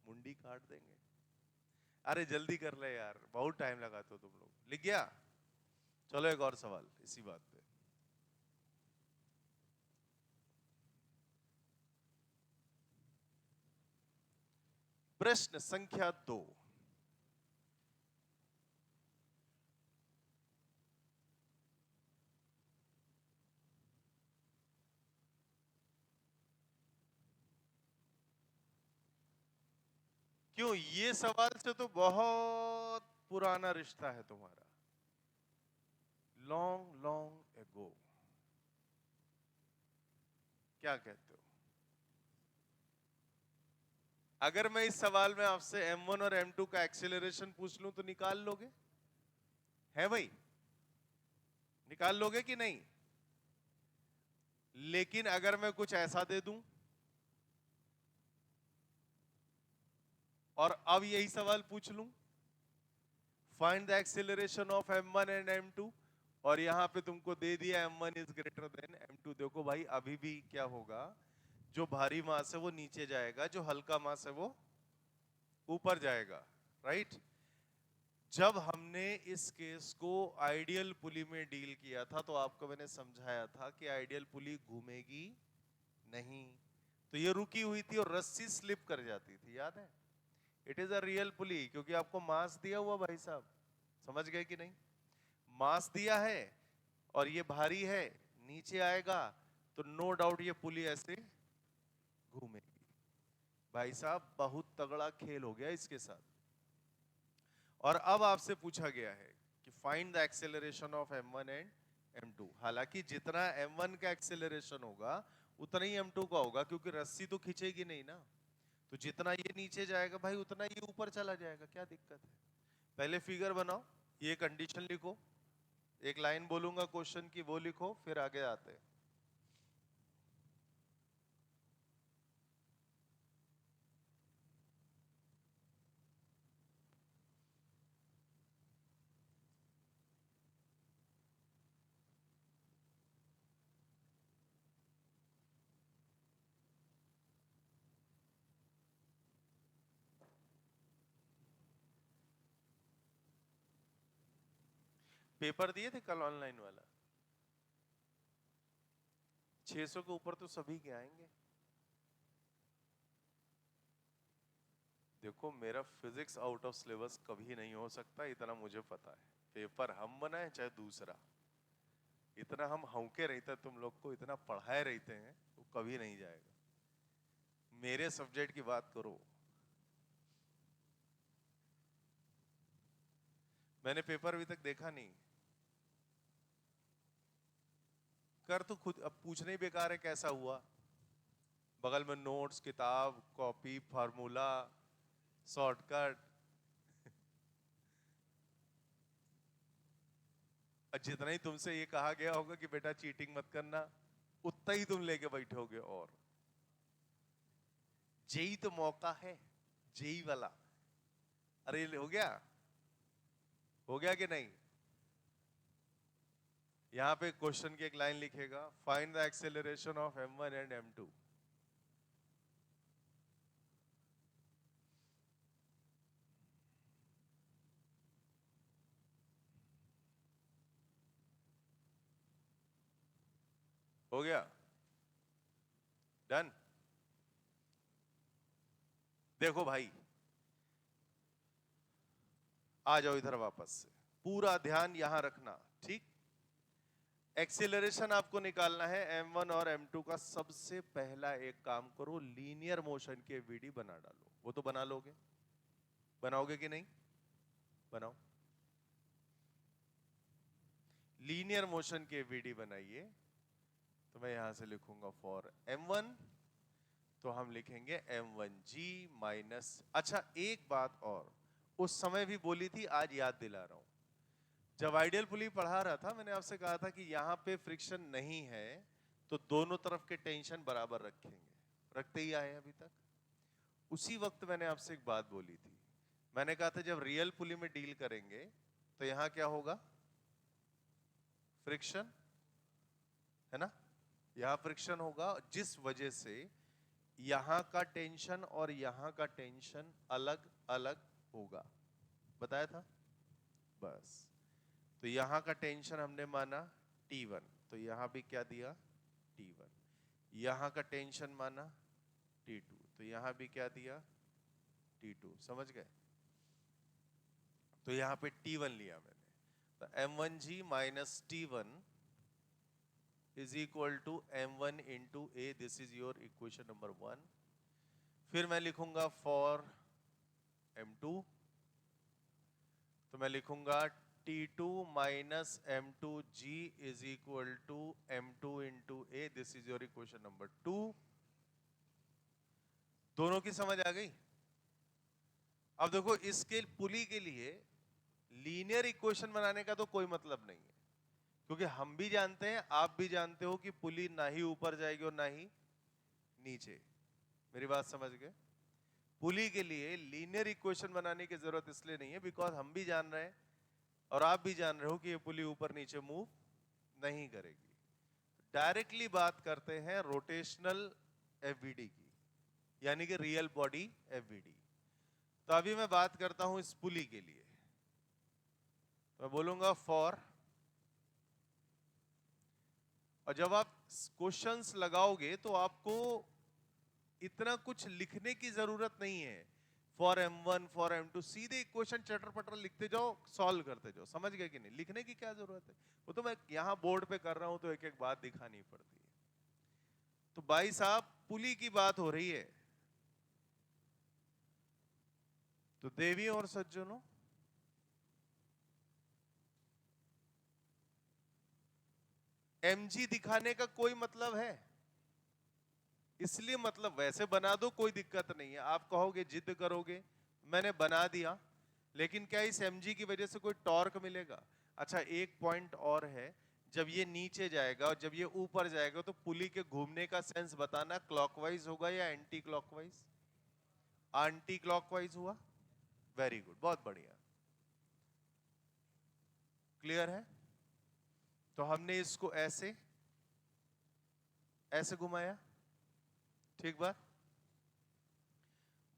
मुंडी काट देंगे। अरे जल्दी कर ले यार, बहुत टाइम लगाते हो तुम लोग। लिख गया? चलो एक और सवाल इसी बात पे। प्रश्न संख्या 2। क्यों, ये सवाल से तो बहुत पुराना रिश्ता है तुम्हारा, लॉन्ग लॉन्ग एगो। क्या कहते हो? अगर मैं इस सवाल में आपसे M1 और M2 का एक्सेलरेशन पूछ लूं तो निकाल लोगे? है भाई, निकाल लोगे कि नहीं? लेकिन अगर मैं कुछ ऐसा दे दूं और अब यही सवाल पूछ लूं, find the acceleration of M1 and M2, और यहां पे तुमको दे दिया M1 is greater than M2, देखो भाई अभी भी क्या होगा, जो भारी मास है वो नीचे जाएगा, जो हल्का मास है वो ऊपर जाएगा, राइट? जब हमने इस केस को आइडियल पुली में डील किया था तो आपको मैंने समझाया था कि आइडियल पुली घूमेगी नहीं, तो ये रुकी हुई थी और रस्सी स्लिप कर जाती थी, याद है? इट इज अ रियल पुली, क्योंकि आपको मास दिया हुआ भाई साहब, समझ गए कि नहीं? मास दिया है और ये भारी है, नीचे आएगा तो नो डाउट ये पुली ऐसे घूमेगी। भाई साहब बहुत तगड़ा खेल हो गया इसके साथ। और अब आपसे पूछा गया है कि find the acceleration of M1 and M2। हालांकि जितना M1 का एक्सेलरेशन होगा उतना ही M2 का होगा, क्योंकि रस्सी तो खींचेगी नहीं ना, तो जितना ये नीचे जाएगा भाई उतना ये ऊपर चला जाएगा, क्या दिक्कत है? पहले फिगर बनाओ, ये कंडीशन लिखो, एक लाइन बोलूंगा क्वेश्चन की वो लिखो, फिर आगे आते हैं। पेपर दिए थे कल ऑनलाइन वाला? 600 के ऊपर तो सभी के आएंगे। देखो मेरा फिजिक्स आउट ऑफ सिलेबस कभी नहीं हो सकता, इतना मुझे पता है। पेपर हम बनाए चाहे दूसरा, इतना हम हौके रहते तुम लोग को, इतना पढ़ाए रहते हैं, वो कभी नहीं जाएगा। मेरे सब्जेक्ट की बात करो, मैंने पेपर अभी तक देखा नहीं। कर तो खुद, अब पूछना ही बेकार है कैसा हुआ। बगल में नोट्स, किताब, कॉपी, फार्मूला, शॉर्टकट। जितना ही तुमसे ये कहा गया होगा कि बेटा चीटिंग मत करना, उतना ही तुम लेके बैठोगे। और जेई तो मौका है, जेई वाला। अरे हो गया, हो गया कि नहीं? यहां पे क्वेश्चन की एक लाइन लिखेगा, find the acceleration of m1 and m2। हो गया, डन। देखो भाई, आ जाओ इधर वापस से, पूरा ध्यान यहां रखना, ठीक। एक्सीलरेशन आपको निकालना है m1 और m2 का। सबसे पहला एक काम करो, लीनियर मोशन के वीडी बना डालो। वो तो बना लोगे, बनाओगे कि नहीं? बनाओ, लीनियर मोशन के वीडी बनाइए। तो मैं यहां से लिखूंगा फॉर m1, तो हम लिखेंगे m1g माइनस। अच्छा एक बात और, उस समय भी बोली थी, आज याद दिला रहा हूं। जब आइडियल पुली पढ़ा रहा था, मैंने आपसे कहा था कि यहां पे फ्रिक्शन नहीं है तो दोनों तरफ के टेंशन बराबर रखेंगे। रखते ही आए अभी तक। उसी वक्त मैंने आपसे एक बात बोली थी, मैंने कहा था जब रियल पुली में डील करेंगे तो यहां क्या होगा? फ्रिक्शन, है ना? यहां फ्रिक्शन होगा, जिस वजह से यहां का टेंशन और यहां का टेंशन अलग अलग होगा। बताया था बस। तो यहां का टेंशन हमने माना T1, तो यहां भी क्या दिया? T1। यहां का टेंशन माना T2, तो यहां भी क्या दिया? T2। समझ गए? तो यहां पे T1 लिया मैंने, तो m1g minus T1 is equal to m1 into A. This is your equation number 1। फिर मैं लिखूंगा फॉर m2, तो मैं लिखूंगा T2 minus m2g is equal to m2 into A. This is your equation number 2। दोनों की समझ आ गई? अब देखो, इसके पुली के लिए लीनियर इक्वेशन बनाने का तो कोई मतलब नहीं है, क्योंकि हम भी जानते हैं, आप भी जानते हो कि पुली ना ही ऊपर जाएगी और ना ही नीचे। मेरी बात समझ गए? पुली के लिए लीनियर इक्वेशन बनाने की जरूरत इसलिए नहीं है बिकॉज हम भी जान रहे हैं और आप भी जान रहे हो कि ये पुली ऊपर नीचे मूव नहीं करेगी। डायरेक्टली बात करते हैं रोटेशनल एफवीडी की, यानी कि रियल बॉडी एफवीडी। तो अभी मैं बात करता हूं इस पुली के लिए, मैं बोलूंगा फॉर, और जब आप क्वेश्चंस लगाओगे तो आपको इतना कुछ लिखने की जरूरत नहीं है। फॉर m1, फॉर m2, सीधे इक्वेशन चटर पटर लिखते जाओ, सॉल्व करते जाओ। समझ गए कि नहीं? लिखने की क्या जरूरत है? वो तो मैं यहां बोर्ड पे कर रहा हूं तो एक एक बात दिखानी पड़ती है। तो भाई साहब, पुली की बात हो रही है, तो देवियों और सज्जनों, mg दिखाने का कोई मतलब है? इसलिए मतलब वैसे बना दो, कोई दिक्कत नहीं है। आप कहोगे जिद करोगे, मैंने बना दिया, लेकिन क्या इस mg की वजह से कोई टॉर्क मिलेगा? अच्छा एक पॉइंट और है, जब ये नीचे जाएगा और जब ये ऊपर जाएगा तो पुली के घूमने का सेंस बताना, क्लॉकवाइज होगा या एंटी क्लॉकवाइज? एंटी क्लॉकवाइज हुआ। वेरी गुड, बहुत बढ़िया, क्लियर है? तो हमने इसको ऐसे ऐसे घुमाया, ठीक बात।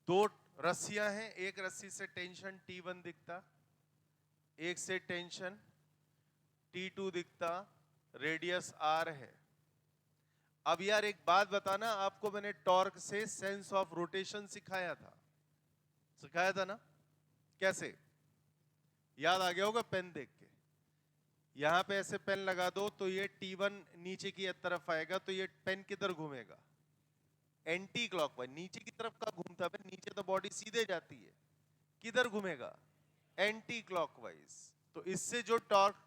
दो रस्सियां हैं, एक रस्सी से टेंशन T1 दिखता, एक से टेंशन T2 दिखता, रेडियस R है। अब यार एक बात बताना, आपको मैंने टॉर्क से सेंस ऑफ रोटेशन सिखाया था, सिखाया था ना कैसे, याद आ गया होगा पेन देख के। यहां पे ऐसे पेन लगा दो तो ये T1 नीचे की तरफ आएगा, तो ये पेन किधर घूमेगा, एंटी क्लॉकवाइज, नीचे की तरफ का घूमता है, नीचे तो बॉडी सीधे जाती है, किधर घूमेगा, एंटी क्लॉकवाइज। तो इससे जो टॉर्क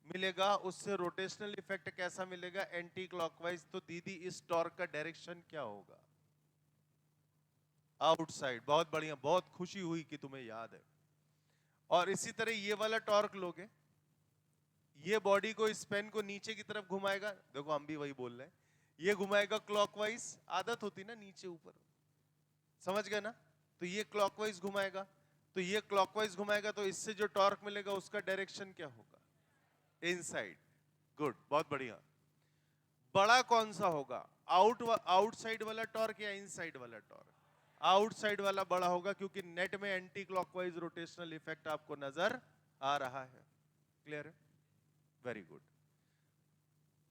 मिलेगा उससे रोटेशनल इफेक्ट कैसा मिलेगा, एंटी क्लॉकवाइज। तो दीदी इस टॉर्क का डायरेक्शन क्या होगा, आउटसाइड। बहुत बढ़िया, बहुत खुशी हुई कि तुम्हें याद है। और इसी तरह ये वाला टॉर्क लोगे, ये बॉडी को, इस पेन को नीचे की तरफ घुमाएगा, देखो हम भी वही बोल रहे हैं, ये घुमाएगा क्लॉकवाइज, आदत होती ना नीचे ऊपर, समझ गए ना। तो ये क्लॉकवाइज घुमाएगा, तो ये क्लॉकवाइज घुमाएगा, तो इससे जो टॉर्क मिलेगा उसका डायरेक्शन क्या होगा, इनसाइड। गुड, बहुत बढ़िया। बड़ा कौन सा होगा, आउटसाइड वाला टॉर्क या इनसाइड वाला टॉर्क, आउटसाइड वाला बड़ा होगा, क्योंकि नेट में एंटी क्लॉकवाइज रोटेशनल इफेक्ट आपको नजर आ रहा है। क्लियर है, वेरी गुड।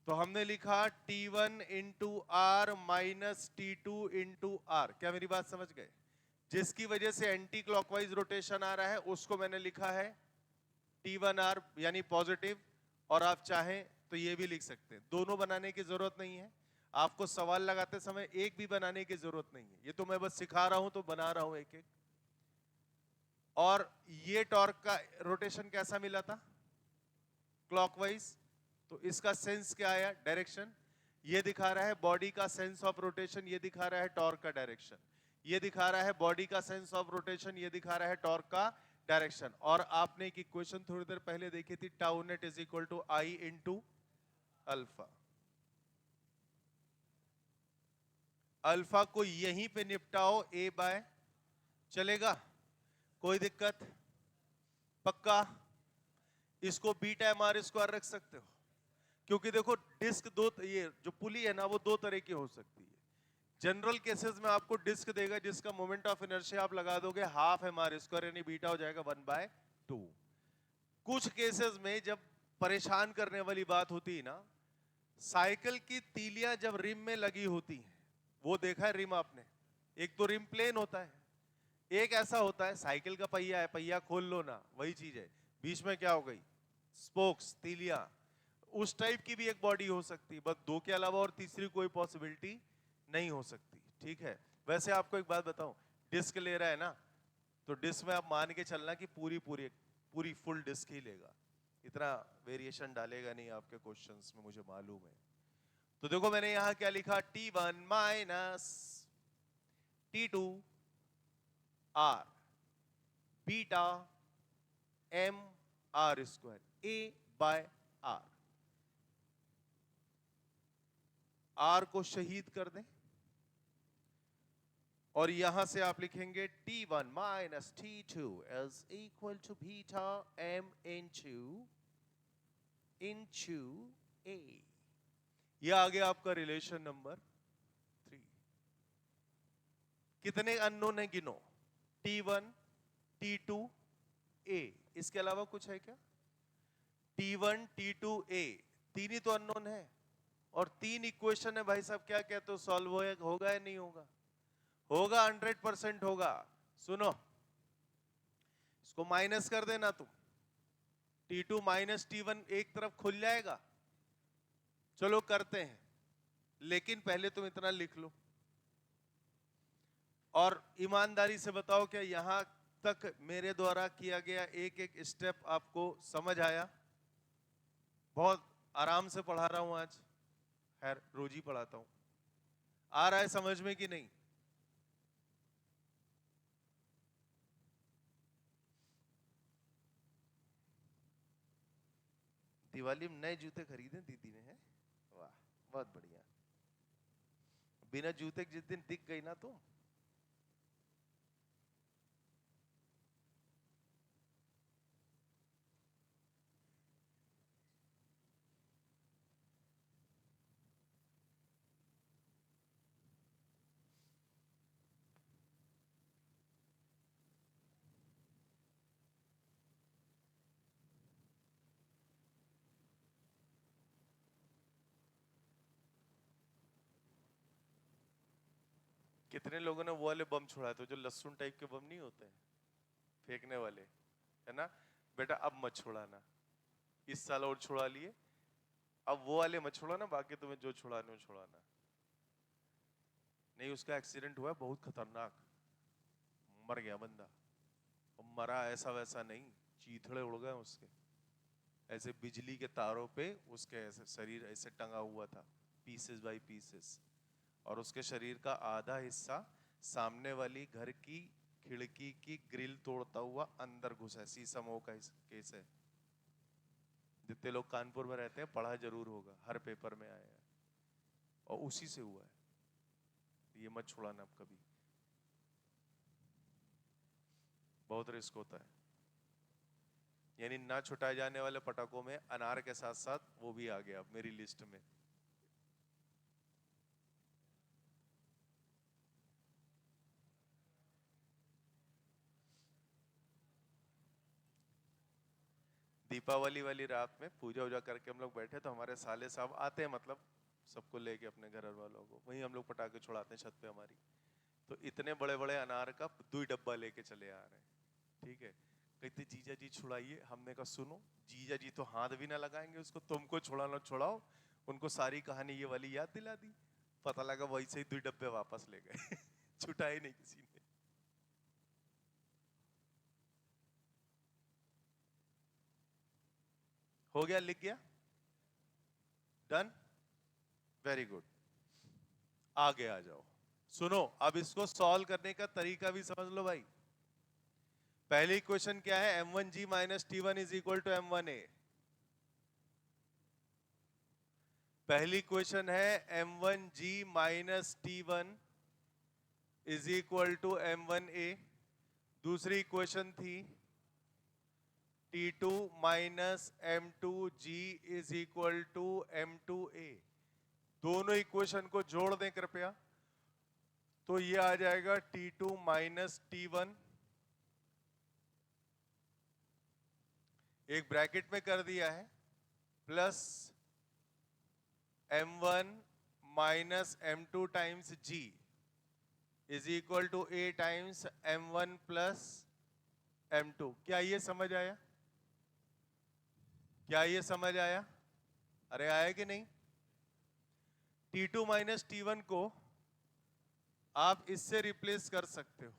तो हमने लिखा T1 into R minus T2 into R. क्या मेरी बात समझ गए, जिसकी वजह से एंटी क्लॉकवाइज रोटेशन आ रहा है उसको मैंने लिखा है T1R यानी पॉजिटिव, और आप चाहें तो ये भी लिख सकते हैं, दोनों बनाने की जरूरत नहीं है, आपको सवाल लगाते समय एक भी बनाने की जरूरत नहीं है, ये तो मैं बस सिखा रहा हूं तो बना रहा हूं एक एक। और ये टॉर्क का रोटेशन कैसा मिला था, क्लॉकवाइज, तो इसका सेंस क्या आया, डायरेक्शन। ये दिखा रहा है बॉडी का सेंस ऑफ रोटेशन, ये दिखा रहा है टॉर्क का डायरेक्शन। ये दिखा रहा है बॉडी का सेंस ऑफ रोटेशन, ये दिखा रहा है टॉर्क का डायरेक्शन। और आपने एक इक्वेशन थोड़ी देर पहले देखी थी, tau net is equal to I into alpha. Alpha को यहीं पे निपटाओ ए बाय, चलेगा, कोई दिक्कत, पक्का। इसको बीटा एम आर स्क्वायर रख सकते हो, क्योंकि देखो डिस्क दो, ये जो पुली है ना वो दो तरह की हो सकती है। जनरल केसेस में आपको डिस्क देगा जिसका मोमेंट ऑफ इनर्शिया आप लगा दोगे हाफ एम आर स्क्वायर, यानी बीटा हो जाएगा 1/2। कुछ केसेस में जब परेशान करने वाली बात होती है ना, साइकिल की तीलियां जब रिम में लगी होती हैं, वो देखा है रिम आपने, एक तो रिम प्लेन होता है, एक ऐसा होता है साइकिल का पहिया है, पहिया खोल लो ना, वही चीज है, बीच में क्या हो गई, स्पोक्स, तीलियां। उस टाइप की भी एक बॉडी हो सकती है, बस दो के अलावा और तीसरी कोई पॉसिबिलिटी नहीं हो सकती, ठीक है। वैसे आपको एक बात बताऊं, डिस्क ले रहा है ना, तो डिस्क में आप मान के चलना कि पूरी पूरी पूरी फुल डिस्क ही लेगा, इतना वेरिएशन डालेगा नहीं आपके क्वेश्चंस में, मुझे मालूम है। तो देखो मैंने यहां क्या लिखा, T1 minus T2 R beta M R square A by R. R को शहीद कर दें और यहां से आप लिखेंगे T1 minus T2 is equal to beta M into A. यह आ गया आपका रिलेशन नंबर 3। कितने अननोन है गिनो, T1 T2 A, इसके अलावा कुछ है क्या, T1 T2 A, तीन ही तो अननोन है, और तीन इक्वेशन है भाई साहब, क्या कहते हो, सॉल्व होगा या नहीं होगा, होगा, 100% होगा। सुनो, इसको माइनस कर देना तुम, T2 माइनस T1 एक तरफ खुल जाएगा, चलो करते हैं, लेकिन पहले तुम इतना लिख लो और ईमानदारी से बताओ क्या यहां तक मेरे द्वारा किया गया एक एक स्टेप आपको समझ आया। बहुत आराम से पढ़ा रहा हूं आज, खैर रोज ही पढ़ाता हूं, आ रहा है समझ में कि नहीं। दिवाली में नए जूते खरीदे दीदी ने, है वाह, बहुत बढ़िया। बिना जूते के जिस दिन दिख गई ना तुम, कितने लोगों ने वो वाले बम छोड़ाए थे जो लहसुन टाइप के बम नहीं होते हैं फेंकने वाले, है ना? बेटा अब मत छोड़ाना, इस साल और छुड़ा लिए, अब वो वाले मत छोड़ाना, बाकी तुम्हें जो छुड़ाने हो छुड़ाना। नहीं, उसका एक्सीडेंट हुआ बहुत खतरनाक, मर गया बंदा। मरा ऐसा वैसा नहीं, चीथड़े उड़ गए उसके, ऐसे बिजली के तारों पे उसके ऐसे शरीर ऐसे टंगा हुआ था, पीसेस बाय पीसेस। और उसके शरीर का आधा हिस्सा सामने वाली घर की खिड़की की ग्रिल तोड़ता हुआ अंदर घुसा है। सीसमो का केस है, जितने लोग कानपुर में रहते हैं पढ़ा जरूर होगा, हर पेपर में आया है, और उसी से हुआ है। ये मत छुड़ाना अब कभी, बहुत रिस्क होता है। यानी ना छुटाए जाने वाले पटाखों में अनार के साथ साथ वो भी आ गया मेरी लिस्ट में। दीपावली वाली रात में पूजा वूजा करके हम लोग बैठे तो हमारे साले साहब आते हैं, मतलब सबको लेके अपने घर वालों को, वहीं हम लोग पटाखे छुड़ाते हैं छत पे हमारी। तो इतने बड़े बड़े अनार का 2 डब्बा लेके चले आ रहे हैं, ठीक है। कहते जीजा जी छुड़ाइए, हमने कहा सुनो, जीजा जी तो हाथ भी ना लगाएंगे उसको, तुमको छुड़ाना छुड़ाओ। उनको सारी कहानी ये वाली याद दिला दी, पता लगा वैसे ही 2 डब्बे वापस ले गए छुटाए नहीं किसी ने। हो गया, लिख गया, डन, वेरी गुड। आगे आ जाओ, सुनो अब इसको सॉल्व करने का तरीका भी समझ लो भाई। पहली क्वेश्चन क्या है, m1g minus t1 is equal to m1a। पहली क्वेश्चन है m1g minus t1 is equal to m1a। दूसरी क्वेश्चन थी t2 minus m2g is equal to m2a। दोनों इक्वेशन को जोड़ दें कृपया, तो ये आ जाएगा t2 माइनस t1, एक ब्रैकेट में कर दिया है, plus m1 minus m2 times g is equal to a times m1 plus m2। क्या ये समझ आया? क्या ये समझ आया? अरे आया कि नहीं? t2 माइनस t1 को आप इससे रिप्लेस कर सकते हो,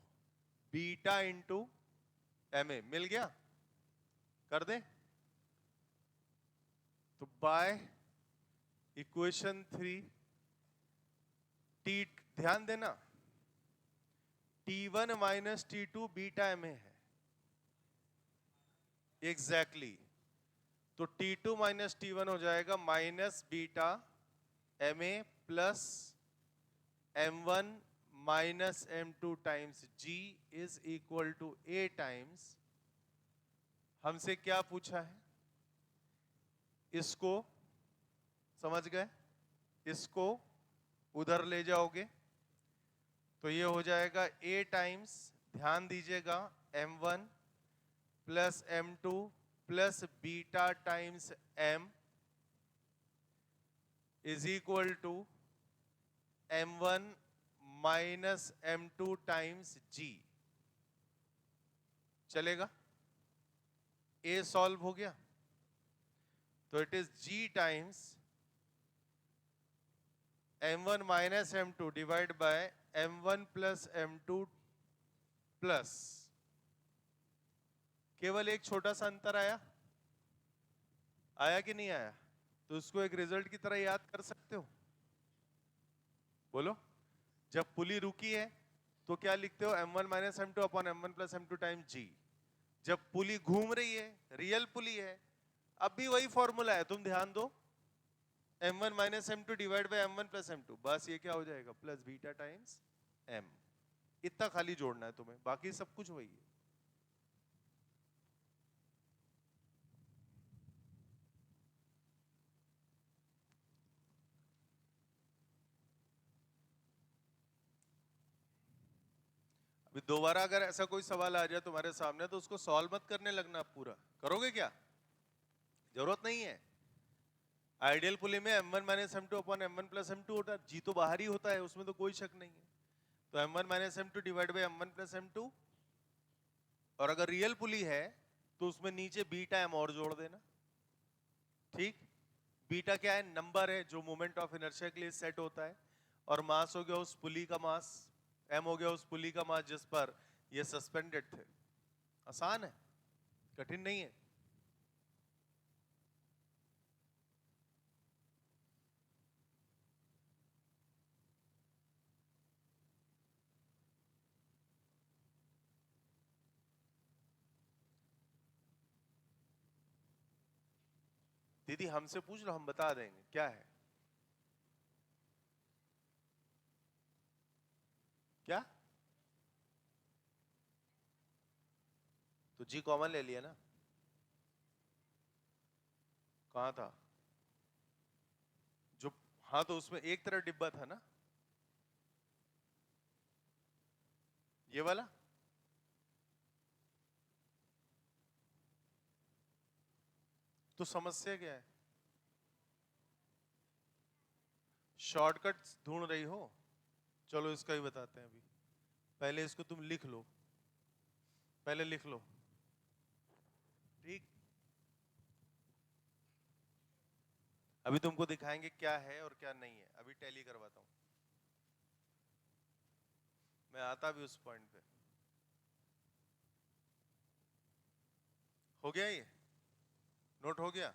बीटा इंटू ma। मिल गया? कर दें? तो बाय इक्वेशन 3 टी, ध्यान देना, t1 minus t2 beta ma है, एग्जैक्टली exactly। तो t2 माइनस t1 हो जाएगा minus beta ma plus m1 minus m2 times g is equal to a times, हमसे क्या पूछा है, इसको समझ गए, इसको उधर ले जाओगे तो ये हो जाएगा a टाइम्स, ध्यान दीजिएगा, m1 plus m2 plus beta times m is equal to m1 minus m2 times g। चलेगा? a सॉल्व हो गया, तो it is g times m1 minus m2 divide by m1 plus m2 plus, केवल एक छोटा सा अंतर आया, आया कि नहीं आया? तो उसको एक रिजल्ट की तरह याद कर सकते हो, बोलो। जब पुली रुकी है तो क्या लिखते हो, m1 minus m2 upon m1 plus m2 times g। जब पुली घूम रही है, रियल पुली है, अब भी वही फॉर्मूला है, तुम ध्यान दो, m1 minus m2 divide by m1 plus m2, बस ये क्या हो जाएगा, प्लस बीटा टाइम्स m। इतना खाली जोड़ना है तुम्हें, बाकी सब कुछ वही है। अभी दोबारा अगर ऐसा कोई सवाल आ जाए तुम्हारे सामने तो उसको सॉल्व मत करने लगना, पूरा करोगे क्या, जरूरत नहीं है। आइडियल पुली में m1 minus m2 upon m1 plus m2 होता है, जी तो बाहर ही होता है, उसमें तो कोई शक नहीं है। तो m1 minus m2 divide by m1 plus m2, और अगर रियल पुली है तो उसमें नीचे बीटा m और जोड़ देना। ठीक, बीटा क्या है? नंबर है जो मोमेंट ऑफ इनर्शिया के लिए सेट होता है, और मास हो गया उस पुली का मास, m हो गया उस पुली का मास जिस पर ये सस्पेंडेड थे। आसान है, कठिन नहीं है। दीदी हमसे पूछ लो, हम बता देंगे क्या है। क्या? तो जी कॉमन ले लिया ना। कहां था जो? हाँ तो उसमें एक तरफ डिब्बा था ना, ये वाला। तो समस्या क्या है? शॉर्टकट ढूंढ रही हो? चलो इसका ही बताते हैं अभी। पहले इसको तुम लिख लो, पहले लिख लो। ठीक, अभी तुमको दिखाएंगे क्या है और क्या नहीं है। अभी टैली करवाता हूं, मैं आता भी उस पॉइंट पे। हो गया ये? नोट हो गया?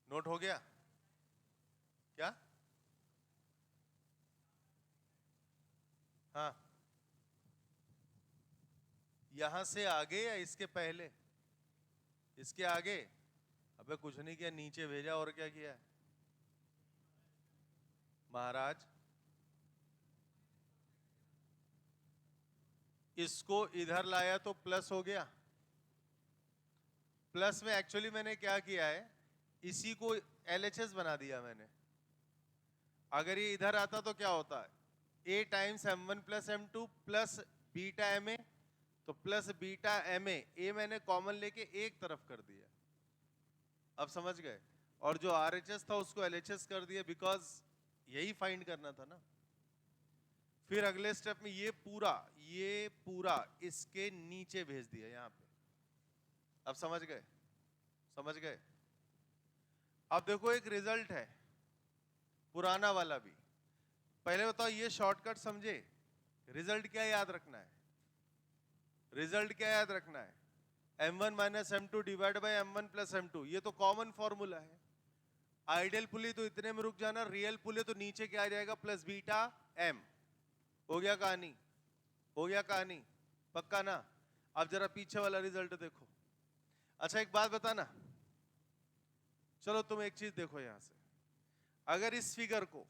नोट हो गया? क्या? हाँ, यहां से आगे या इसके पहले? इसके आगे? अबे कुछ नहीं किया, नीचे भेजा और क्या किया महाराज? इसको इधर लाया तो प्लस हो गया। प्लस में एक्चुअली मैंने क्या किया है, इसी को LHS बना दिया मैंने। अगर ये इधर आता तो क्या होता है? A times m1 plus m2 plus beta ma, तो प्लस बीटा ma, a मैंने कॉमन लेके एक तरफ कर दिया। अब समझ गए? और जो RHS था उसको LHS कर दिया, बिकॉज यही फाइंड करना था ना। फिर अगले स्टेप में ये पूरा इसके नीचे भेज दिया यहां पे। अब समझ गए? समझ गए? अब देखो एक रिजल्ट है पुराना वाला भी। पहले बताओ ये शॉर्टकट समझे? रिजल्ट क्या याद रखना है? रिजल्ट क्या याद रखना है? m1 minus m2 divide by m1 plus m2, ये तो कॉमन फॉर्मूला है। आइडियल पुली तो इतने में रुक जाना, रियल पुली तो नीचे क्या आ जाएगा? Plus beta m। हो गया कहानी? हो गया कहानी? पक्का ना? अब जरा पीछे वाला रिजल्ट देखो। अच्छा एक बात बताना, चलो तुम एक चीज देखो यहां से। अगर इस फिगर को,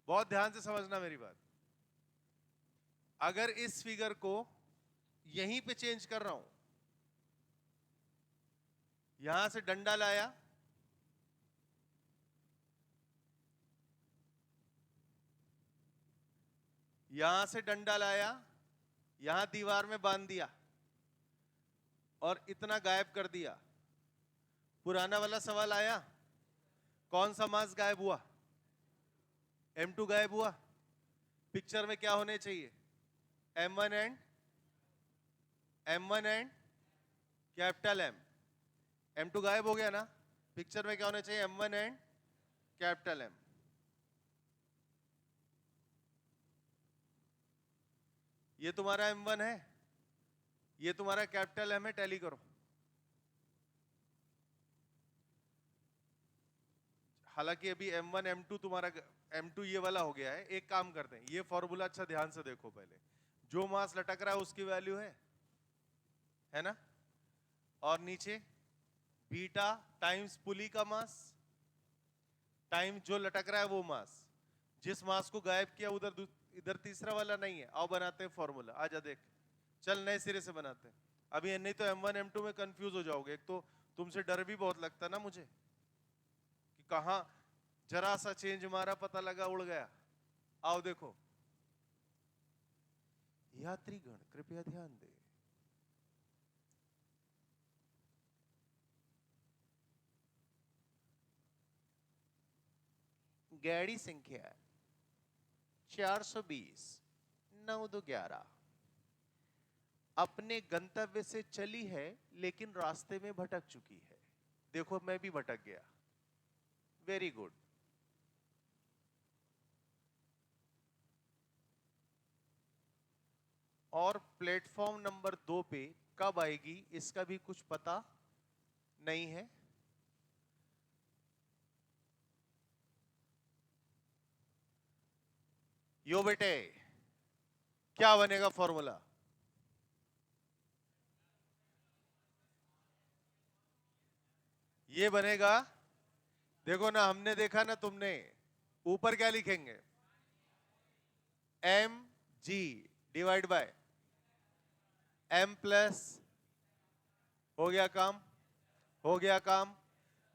बहुत ध्यान से समझना मेरी बात, अगर इस फिगर को यहीं पे चेंज कर रहा हूं, यहां से डंडा लाया, यहां से डंडा लाया, यहां दीवार में बांध दिया और इतना गायब कर दिया, पुराना वाला सवाल आया, कौन सा मास गायब हुआ? m2 गायब हुआ। पिक्चर में क्या होने चाहिए? m1 and capital M। m2 गायब हो गया ना, पिक्चर में क्या होना चाहिए? m1 and capital M। ये तुम्हारा m1 है, ये तुम्हारा कैपिटल M है, टैली करो। हालांकि अभी m1 m2 तुम्हारा m2 ये वाला हो गया है। एक काम करते हैं, ये फॉर्मूला अच्छा ध्यान से देखो। पहले जो मास लटक रहा है उसकी वैल्यू है ना, और नीचे बीटा टाइम्स पुली का मास टाइम जो लटक रहा है वो मास। जिस मास को गायब किया उधर इधर तीसरा वाला नहीं है। आओ बनाते हैं फॉर्मूला, आजा देख, चल नए सिरे से बनाते हैं। अभी नहीं तो m1 m2 में कंफ्यूज हो जाओगे। एक तो तुमसे डर भी बहुत लगता ना मुझे कि कहां जरा सा चेंज मारा, पता लगा उड़ गया। आओ देखो, यात्रीगण कृपया ध्यान दे। गाड़ी संख्या 420 9 2 11 अपने गंतव्य से चली है लेकिन रास्ते में भटक चुकी है। देखो मैं भी भटक गया। Very good. और प्लेटफॉर्म नंबर 2 पे कब आएगी इसका भी कुछ पता नहीं है। यो बेटे क्या बनेगा फॉर्मूला? ये बनेगा। देखो ना, हमने देखा ना, तुमने ऊपर क्या लिखेंगे? M G divide by M plus. हो गया काम, हो गया काम।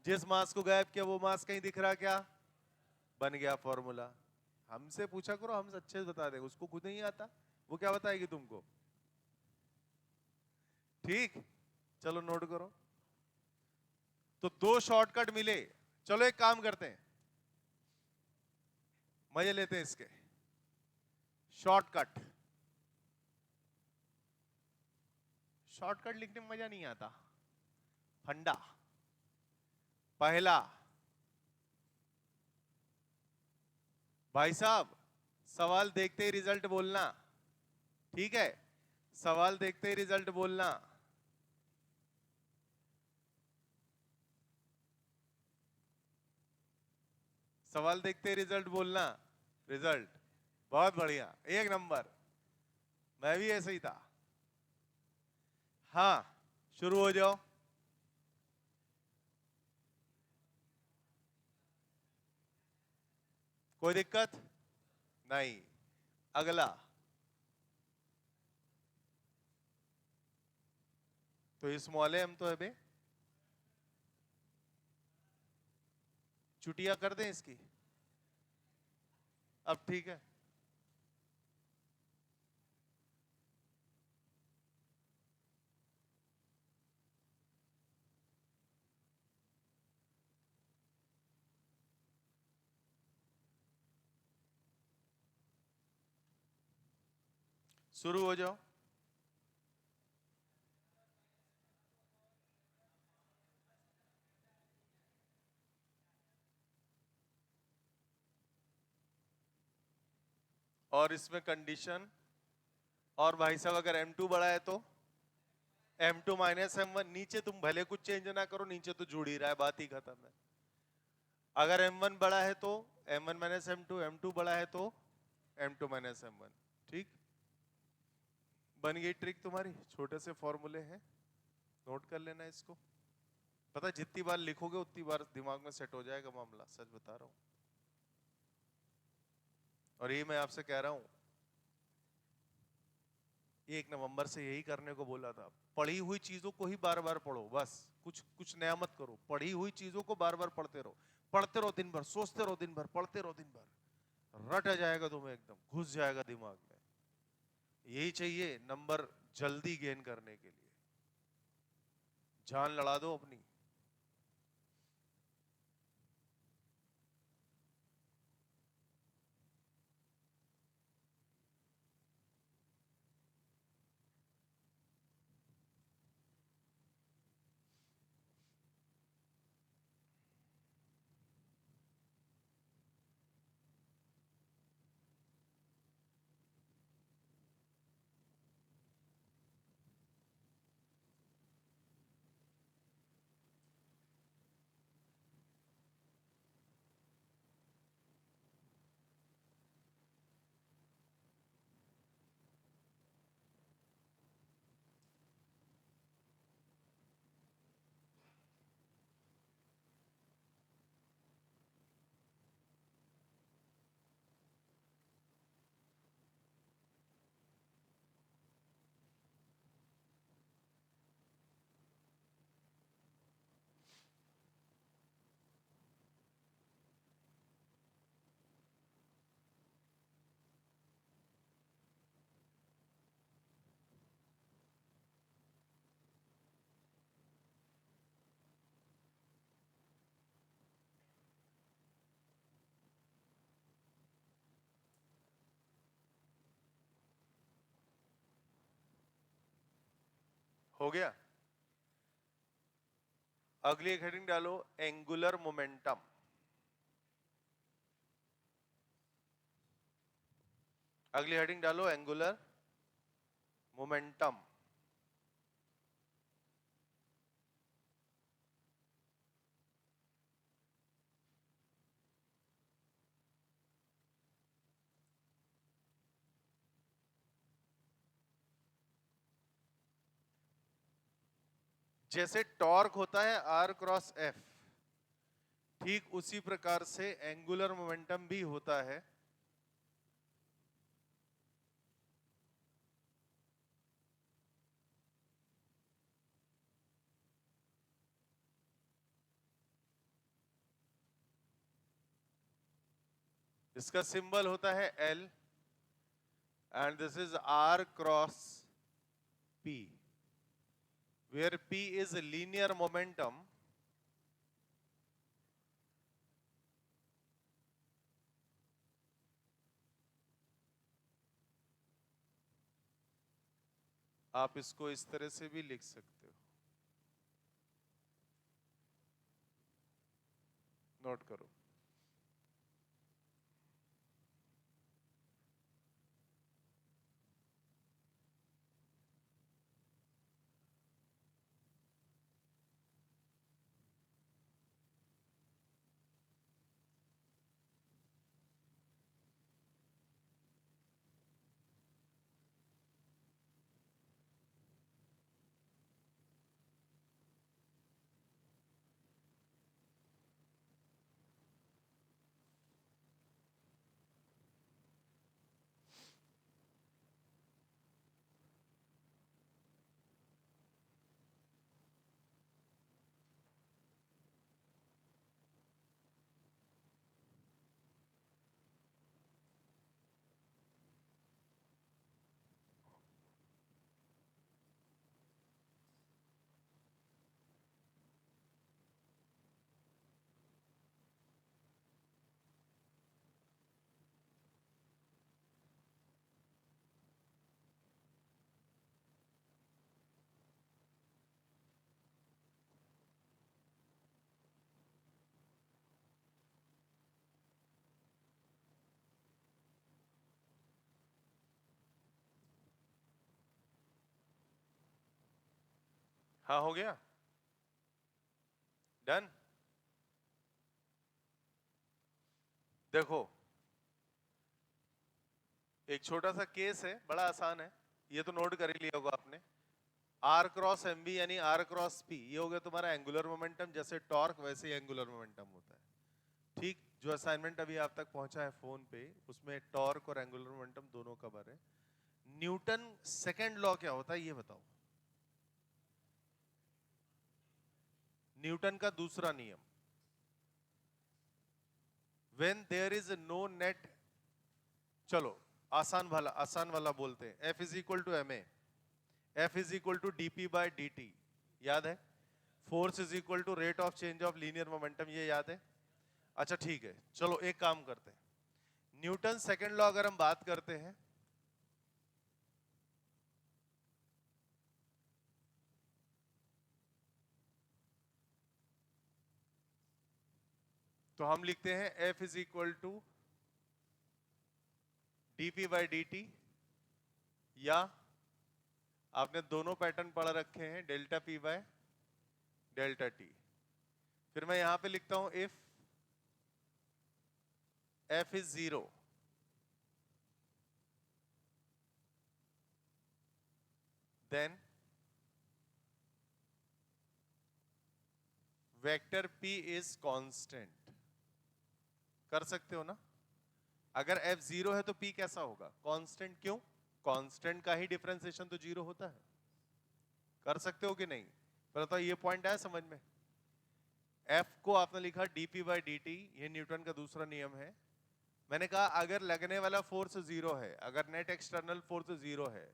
जिस मास को गायब किया वो मास कहीं दिख रहा क्या? बन गया फॉर्मूला। हमसे पूछा करो, हम अच्छे से बता देंगे। उसको खुद नहीं आता, वो क्या बताएगी तुमको? ठीक, चलो नोट करो। तो 2 शॉर्टकट मिले। चलो एक काम करते हैं, मजे लेते हैं इसके। शॉर्टकट, शॉर्टकट लिखने में मजा नहीं आता। फंडा पहला, भाई साहब सवाल देखते ही रिजल्ट बोलना, ठीक है? सवाल देखते ही रिजल्ट बोलना। सवाल देखते ही रिजल्ट बोलना। रिजल्ट बहुत बढ़िया, 1 नंबर। मैं भी ऐसे ही था। हाँ, शुरू हो जाओ। कोई दिक्कत नहीं। अगला, तो स्मॉल एम तो है बे। चुटिया कर दें इसकी? अब ठीक है। शुरू हो जाओ। और इसमें कंडीशन, और भाई साहब अगर M2 बड़ा है तो M2 माइनस M1। नीचे तुम भले कुछ चेंज ना करो, नीचे तो जुड़ ही रहा है, बात ही खत्म है। अगर M1 बड़ा है तो M1 माइनस M2, M2 बड़ा है तो M2 माइनस M1। ठीक, बन गई ट्रिक तुम्हारी। छोटे से फॉर्मूले हैं, नोट कर लेना इसको। पता है, जितनी बार लिखोगे उतनी बार दिमाग में सेट हो जाएगा मामला, सच बता रहा हूं। और ये मैं आपसे कह रहा हूं, 1 नवंबर से यही करने को बोला था। पढ़ी हुई चीजों को ही बार बार पढ़ो, बस कुछ कुछ नया मत करो। पढ़ी हुई चीजों को बार बार पढ़ते रहो, पढ़ते रहो दिन भर, सोचते रहो दिन भर, पढ़ते रहो दिन भर। रट जाएगा तुम्हें, एकदम घुस जाएगा दिमाग में। यही चाहिए नंबर जल्दी गेन करने के लिए। जान लड़ा दो अपनी। हो गया। अगली एक हेडिंग डालो, एंगुलर मोमेंटम। अगली हेडिंग डालो, एंगुलर मोमेंटम। जैसे टॉर्क होता है आर क्रॉस एफ, ठीक उसी प्रकार से एंगुलर मोमेंटम भी होता है इसका सिंबल होता है L and this is R cross P, where P is linear momentum आप इसको इस तरह से भी लिख सकते हो, नोट करो। हाँ हो गया, डन। देखो एक छोटा सा केस है, बड़ा आसान है, ये तो नोट कर ही लिया होगा आपने। आर क्रॉस एम बी यानी आर क्रॉस पी, ये हो गया तुम्हारा एंगुलर मोमेंटम। जैसे टॉर्क वैसे ही एंगुलर मोमेंटम होता है। ठीक, जो असाइनमेंट अभी आप तक पहुंचा है फोन पे, उसमें टॉर्क और एंगुलर मोमेंटम दोनों कवर है। न्यूटन सेकंड लॉ क्या होता है ये बताओ, न्यूटन का दूसरा नियम। When there is no net, चलो आसान वाला बोलते हैं, F is equal to M A, F is equal to DP by D, याद है? Force is equal to rate of change of linear momentum, ये याद है? अच्छा ठीक है, चलो एक काम करते हैं, न्यूटन सेकंड लॉ अगर हम बात करते हैं, तो हम लिखते हैं F is equal to DP by D, या आपने दोनों पैटर्न पढ़ रखे हैं, delta P by delta T. फिर मैं यहां पे लिखता हूं if F is 0 then vector P is constant. कर सकते हो ना? अगर एफ 0 है तो पी कैसा होगा? कांस्टेंट। क्यों? कांस्टेंट का ही डिफरेंशिएशन तो 0 होता है। कर सकते हो कि नहीं? पहले तो ये पॉइंट आया समझ में। एफ को आपने लिखा डीपी बाय डी, ये न्यूटन का दूसरा नियम है। मैंने कहा अगर लगने वाला फोर्स 0 है, अगर नेट एक्सटर्नल फोर्स 0 है,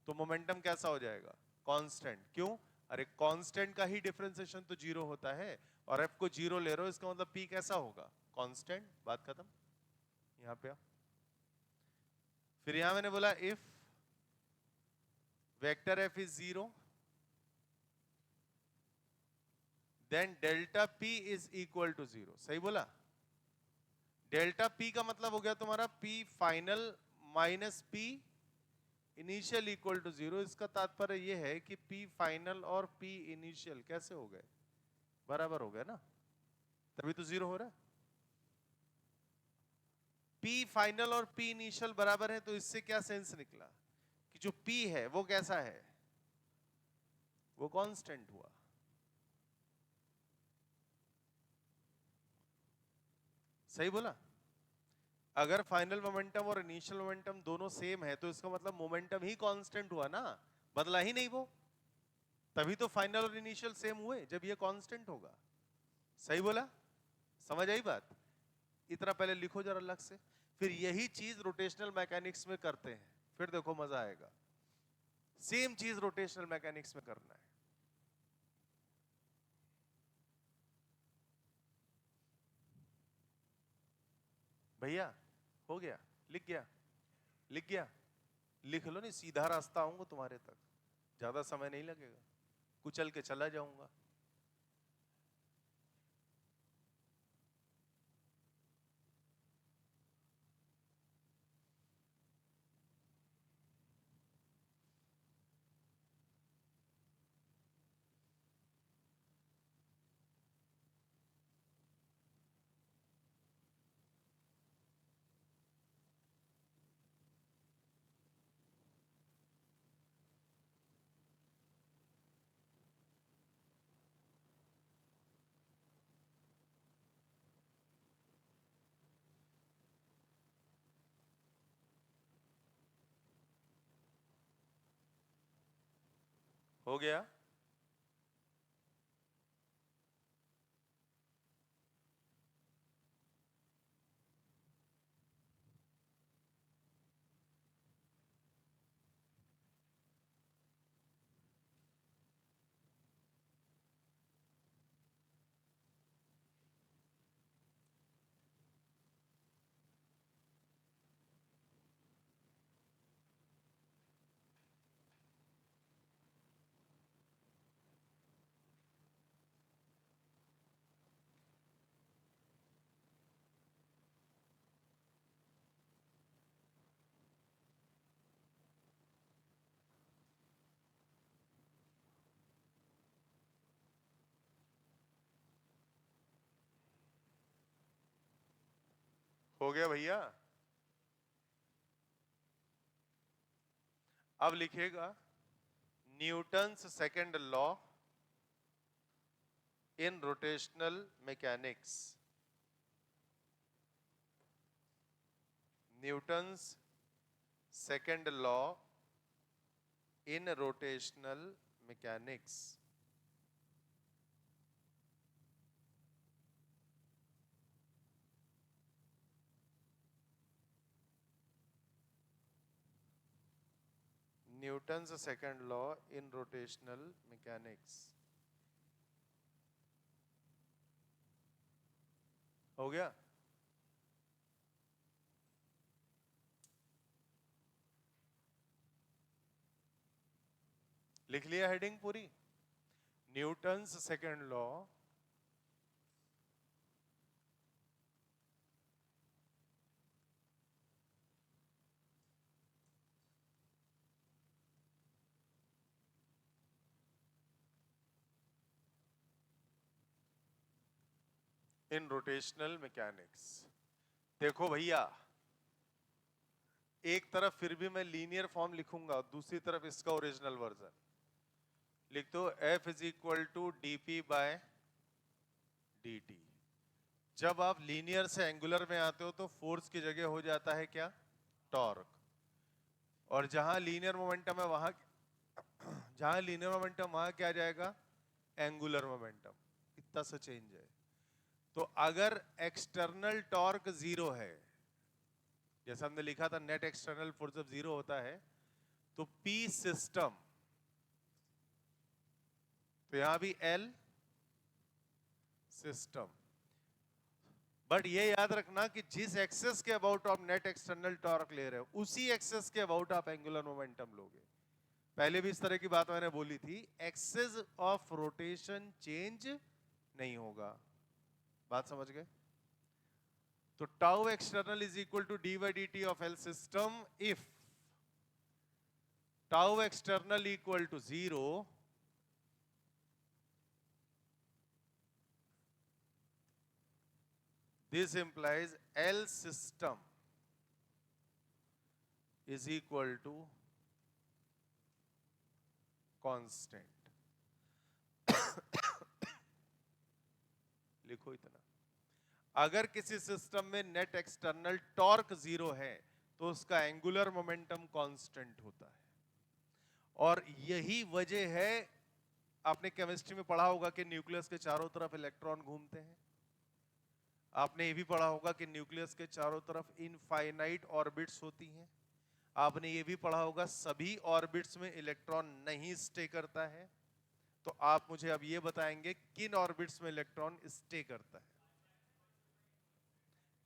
तो मोमेंटम कैसा हो जाएगा? कांस्टेंट। क्यों? अरे कांस्टेंट का ही डिफरेंशिएशन तो 0 होता है, और एफ को 0 ले रहे हो, इसका मतलब पी कैसा होगा? कांस्टेंट। बात खत्म। यहां पे फिर यहां मैंने बोला if vector F is 0 then delta P is equal to 0। सही बोला? डेल्टा पी का मतलब हो गया तुम्हारा P final minus P initial equal to 0। इसका तात्पर्य यह है कि पी फाइनल और पी इनिशियल कैसे हो गए? बराबर हो गए ना, तभी तो 0 हो रहा है। पी फाइनल और पी इनिशियल बराबर है, तो इससे क्या सेंस निकला कि जो पी है वो कैसा है? वो कांस्टेंट हुआ। सही बोला? अगर फाइनल मोमेंटम और इनिशियल मोमेंटम दोनों सेम है तो इसका मतलब मोमेंटम ही कांस्टेंट हुआ ना, बदला ही नहीं वो। तभी तो फाइनल और इनिशियल सेम हुए जब ये कांस्टेंट होगा। सही बोला? समझ आई बात? इतना पहले लिखो जरा अलग से, फिर यही चीज रोटेशनल मैकेनिक्स में करते हैं, फिर देखो मजा आएगा। सेम चीज रोटेशनल मैकेनिक्स में करना है। भैया हो गया? लिख गया? लिख गया? लिख लो, नहीं सीधा रास्ता आऊंगा तुम्हारे तक, ज्यादा समय नहीं लगेगा, कुचल के चला जाऊंगा। हो गया? हो गया भैया? अब लिखेगा Newton's second law in rotational mechanics. Newton's second law in rotational mechanics. Newton's second law in rotational mechanics. हो गया? लिख लिया हेडिंग पूरी? Newton's second law in rotational mechanics. देखो भैया, एक तरफ फिर भी मैं लीनियर फॉर्म लिखूंगा, दूसरी तरफ इसका ओरिजिनल वर्जन लिख दो। F is equal to D P by D T. जब आप लीनियर से एंगुलर में आते हो तो फोर्स की जगह हो जाता है क्या? टॉर्क। और जहां लीनियर मोमेंटम है वहां जहां लीनियर मोमेंटम वहां क्या आ जाएगा? Angular momentum. इतना सा चेंज है। तो अगर एक्सटर्नल टॉर्क 0 है, जैसा हमने लिखा था नेट एक्सटर्नल फोर्स जब 0 होता है, तो P सिस्टम, तो यहां भी L सिस्टम। बट ये याद रखना कि जिस एक्सेस के अबाउट आप नेट एक्सटर्नल टॉर्क ले रहे हो उसी एक्सेस के अबाउट आप एंगुलर मोमेंटम लोगे। पहले भी इस तरह की बात मैंने बोली थी, एक्सेस ऑफ रोटेशन चेंज नहीं होगा। बात समझ गए? तो tau external is equal to D by D T of L system if tau external equal to 0, this implies L system is equal to constant. लिखो इतना। अगर किसी सिस्टम में नेट एक्सटर्नल टॉर्क 0 है तो उसका एंगुलर मोमेंटम कांस्टेंट होता है। और यही वजह है, आपने केमिस्ट्री में पढ़ा होगा कि न्यूक्लियस के चारों तरफ इलेक्ट्रॉन घूमते हैं। आपने ये भी पढ़ा होगा कि न्यूक्लियस के चारों तरफ इनफाइनाइट ऑर्बिट्स होती हैं। आपने ये भी पढ़ा होगा सभी ऑर्बिट्स में इलेक्ट्रॉन नहीं स्टे करता है। तो आप मुझे अब ये बताएंगे किन ऑर्बिट्स में इलेक्ट्रॉन स्टे करता है?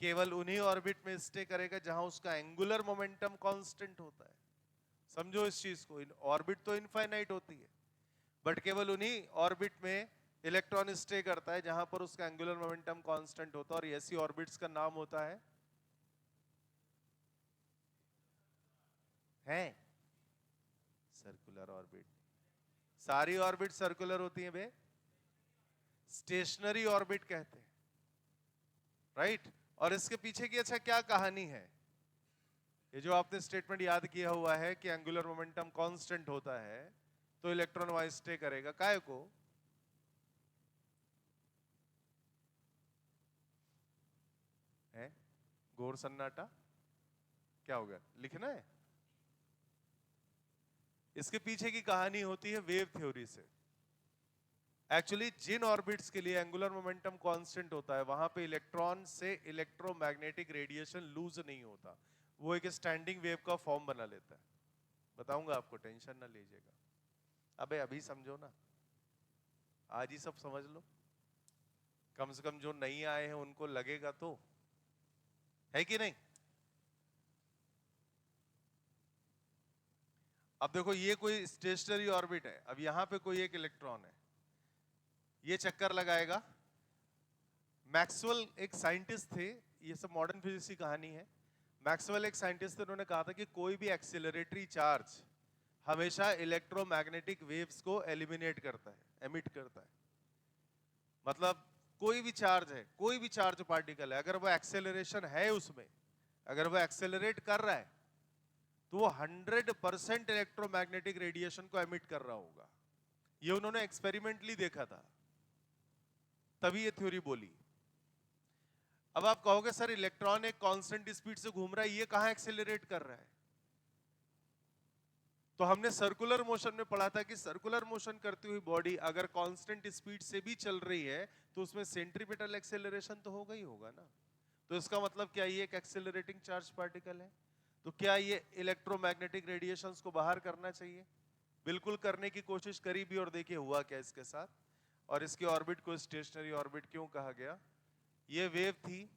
केवल उन्हीं ऑर्बिट में स्टे करेगा जहां उसका एंगुलर मोमेंटम कांस्टेंट होता है। समझो इस चीज को, ऑर्बिट तो इनफाइनाइट होती है, बट केवल उन्हीं ऑर्बिट में इलेक्ट्रॉन स्टे करता है जहां पर उसका एंगुलर मोमेंटम कांस्टेंट होता है। और ऐसी ऑर्बिट्स का नाम होता है सर्कुलर ऑर्बिट। सारी ऑर्बिट सर्कुलर होती हैं बे, स्टेशनरी ऑर्बिट कहते हैं, राइट? और इसके पीछे की अच्छा क्या कहानी है? ये जो आपने स्टेटमेंट याद किया हुआ है कि एंगुलर मोमेंटम कांस्टेंट होता है तो इलेक्ट्रॉन वहां स्टे करेगा, काहे को? है घोर सन्नाटा, क्या हो गया? लिखना है। इसके पीछे की कहानी होती है वेव थ्योरी से। एक्चुअली जिन ऑर्बिट्स के लिए एंगुलर मोमेंटम कांस्टेंट होता है वहां पे इलेक्ट्रॉन से इलेक्ट्रोमैग्नेटिक रेडिएशन लूज नहीं होता, वो एक स्टैंडिंग वेव का फॉर्म बना लेता है। बताऊंगा आपको, टेंशन ना लीजिएगा। अबे अभी समझो ना, आज ही सब समझ लो, कम से कम जो नहीं आए हैं उनको लगेगा तो, है कि नहीं? अब देखो ये कोई स्टेशनरी ऑर्बिट है, अब यहां पे कोई एक इलेक्ट्रॉन है, ये चक्कर लगाएगा। मैक्सवेल एक साइंटिस्ट थे, ये सब मॉडर्न फिजिक्स की कहानी है। मैक्सवेल एक साइंटिस्ट थे, उन्होंने कहा था कि कोई भी एक्सेलरेटरी चार्ज हमेशा इलेक्ट्रोमैग्नेटिक वेव्स को एलिमिनेट करता है, एमिट करता है। मतलब कोई भी चार्ज है, कोई भी चार्ज पार्टिकल है, अगर वो एक्सेलरेशन है उसमें, अगर वो एक्सेलरेट कर रहा है तो वो 100% इलेक्ट्रोमैग्नेटिक रेडिएशन को एमिट कर रहा होगा। ये उन्होंने एक्सपेरिमेंटली देखा था, तभी ये थ्योरी बोली। अब आप कहोगे सर इलेक्ट्रॉन एक कांस्टेंट स्पीड से घूम रहा है, ये कहां एक्सेलरेट कर रहा है? तो हमने सर्कुलर मोशन में पढ़ा था कि सर्कुलर मोशन करती हुई बॉडी अगर कांस्टेंट स्पीड से भी चल रही है तो उसमें सेंट्रीपिटल एक्सेलरेशन तो होगा ही होगा ना। तो इसका मतलब क्या ये एक एक्सेलरेटिंग चार्ज पार्टिकल है? तो क्या ये इलेक्ट्रोमैग्नेटिक रेडिएशंस को बाहर करना चाहिए? बिल्कुल करने की कोशिश करी भी, और देखिए हुआ क्या इसके साथ। और इसकी ऑर्बिट को स्टेशनरी ऑर्बिट क्यों कहा गया? ये वेव थी,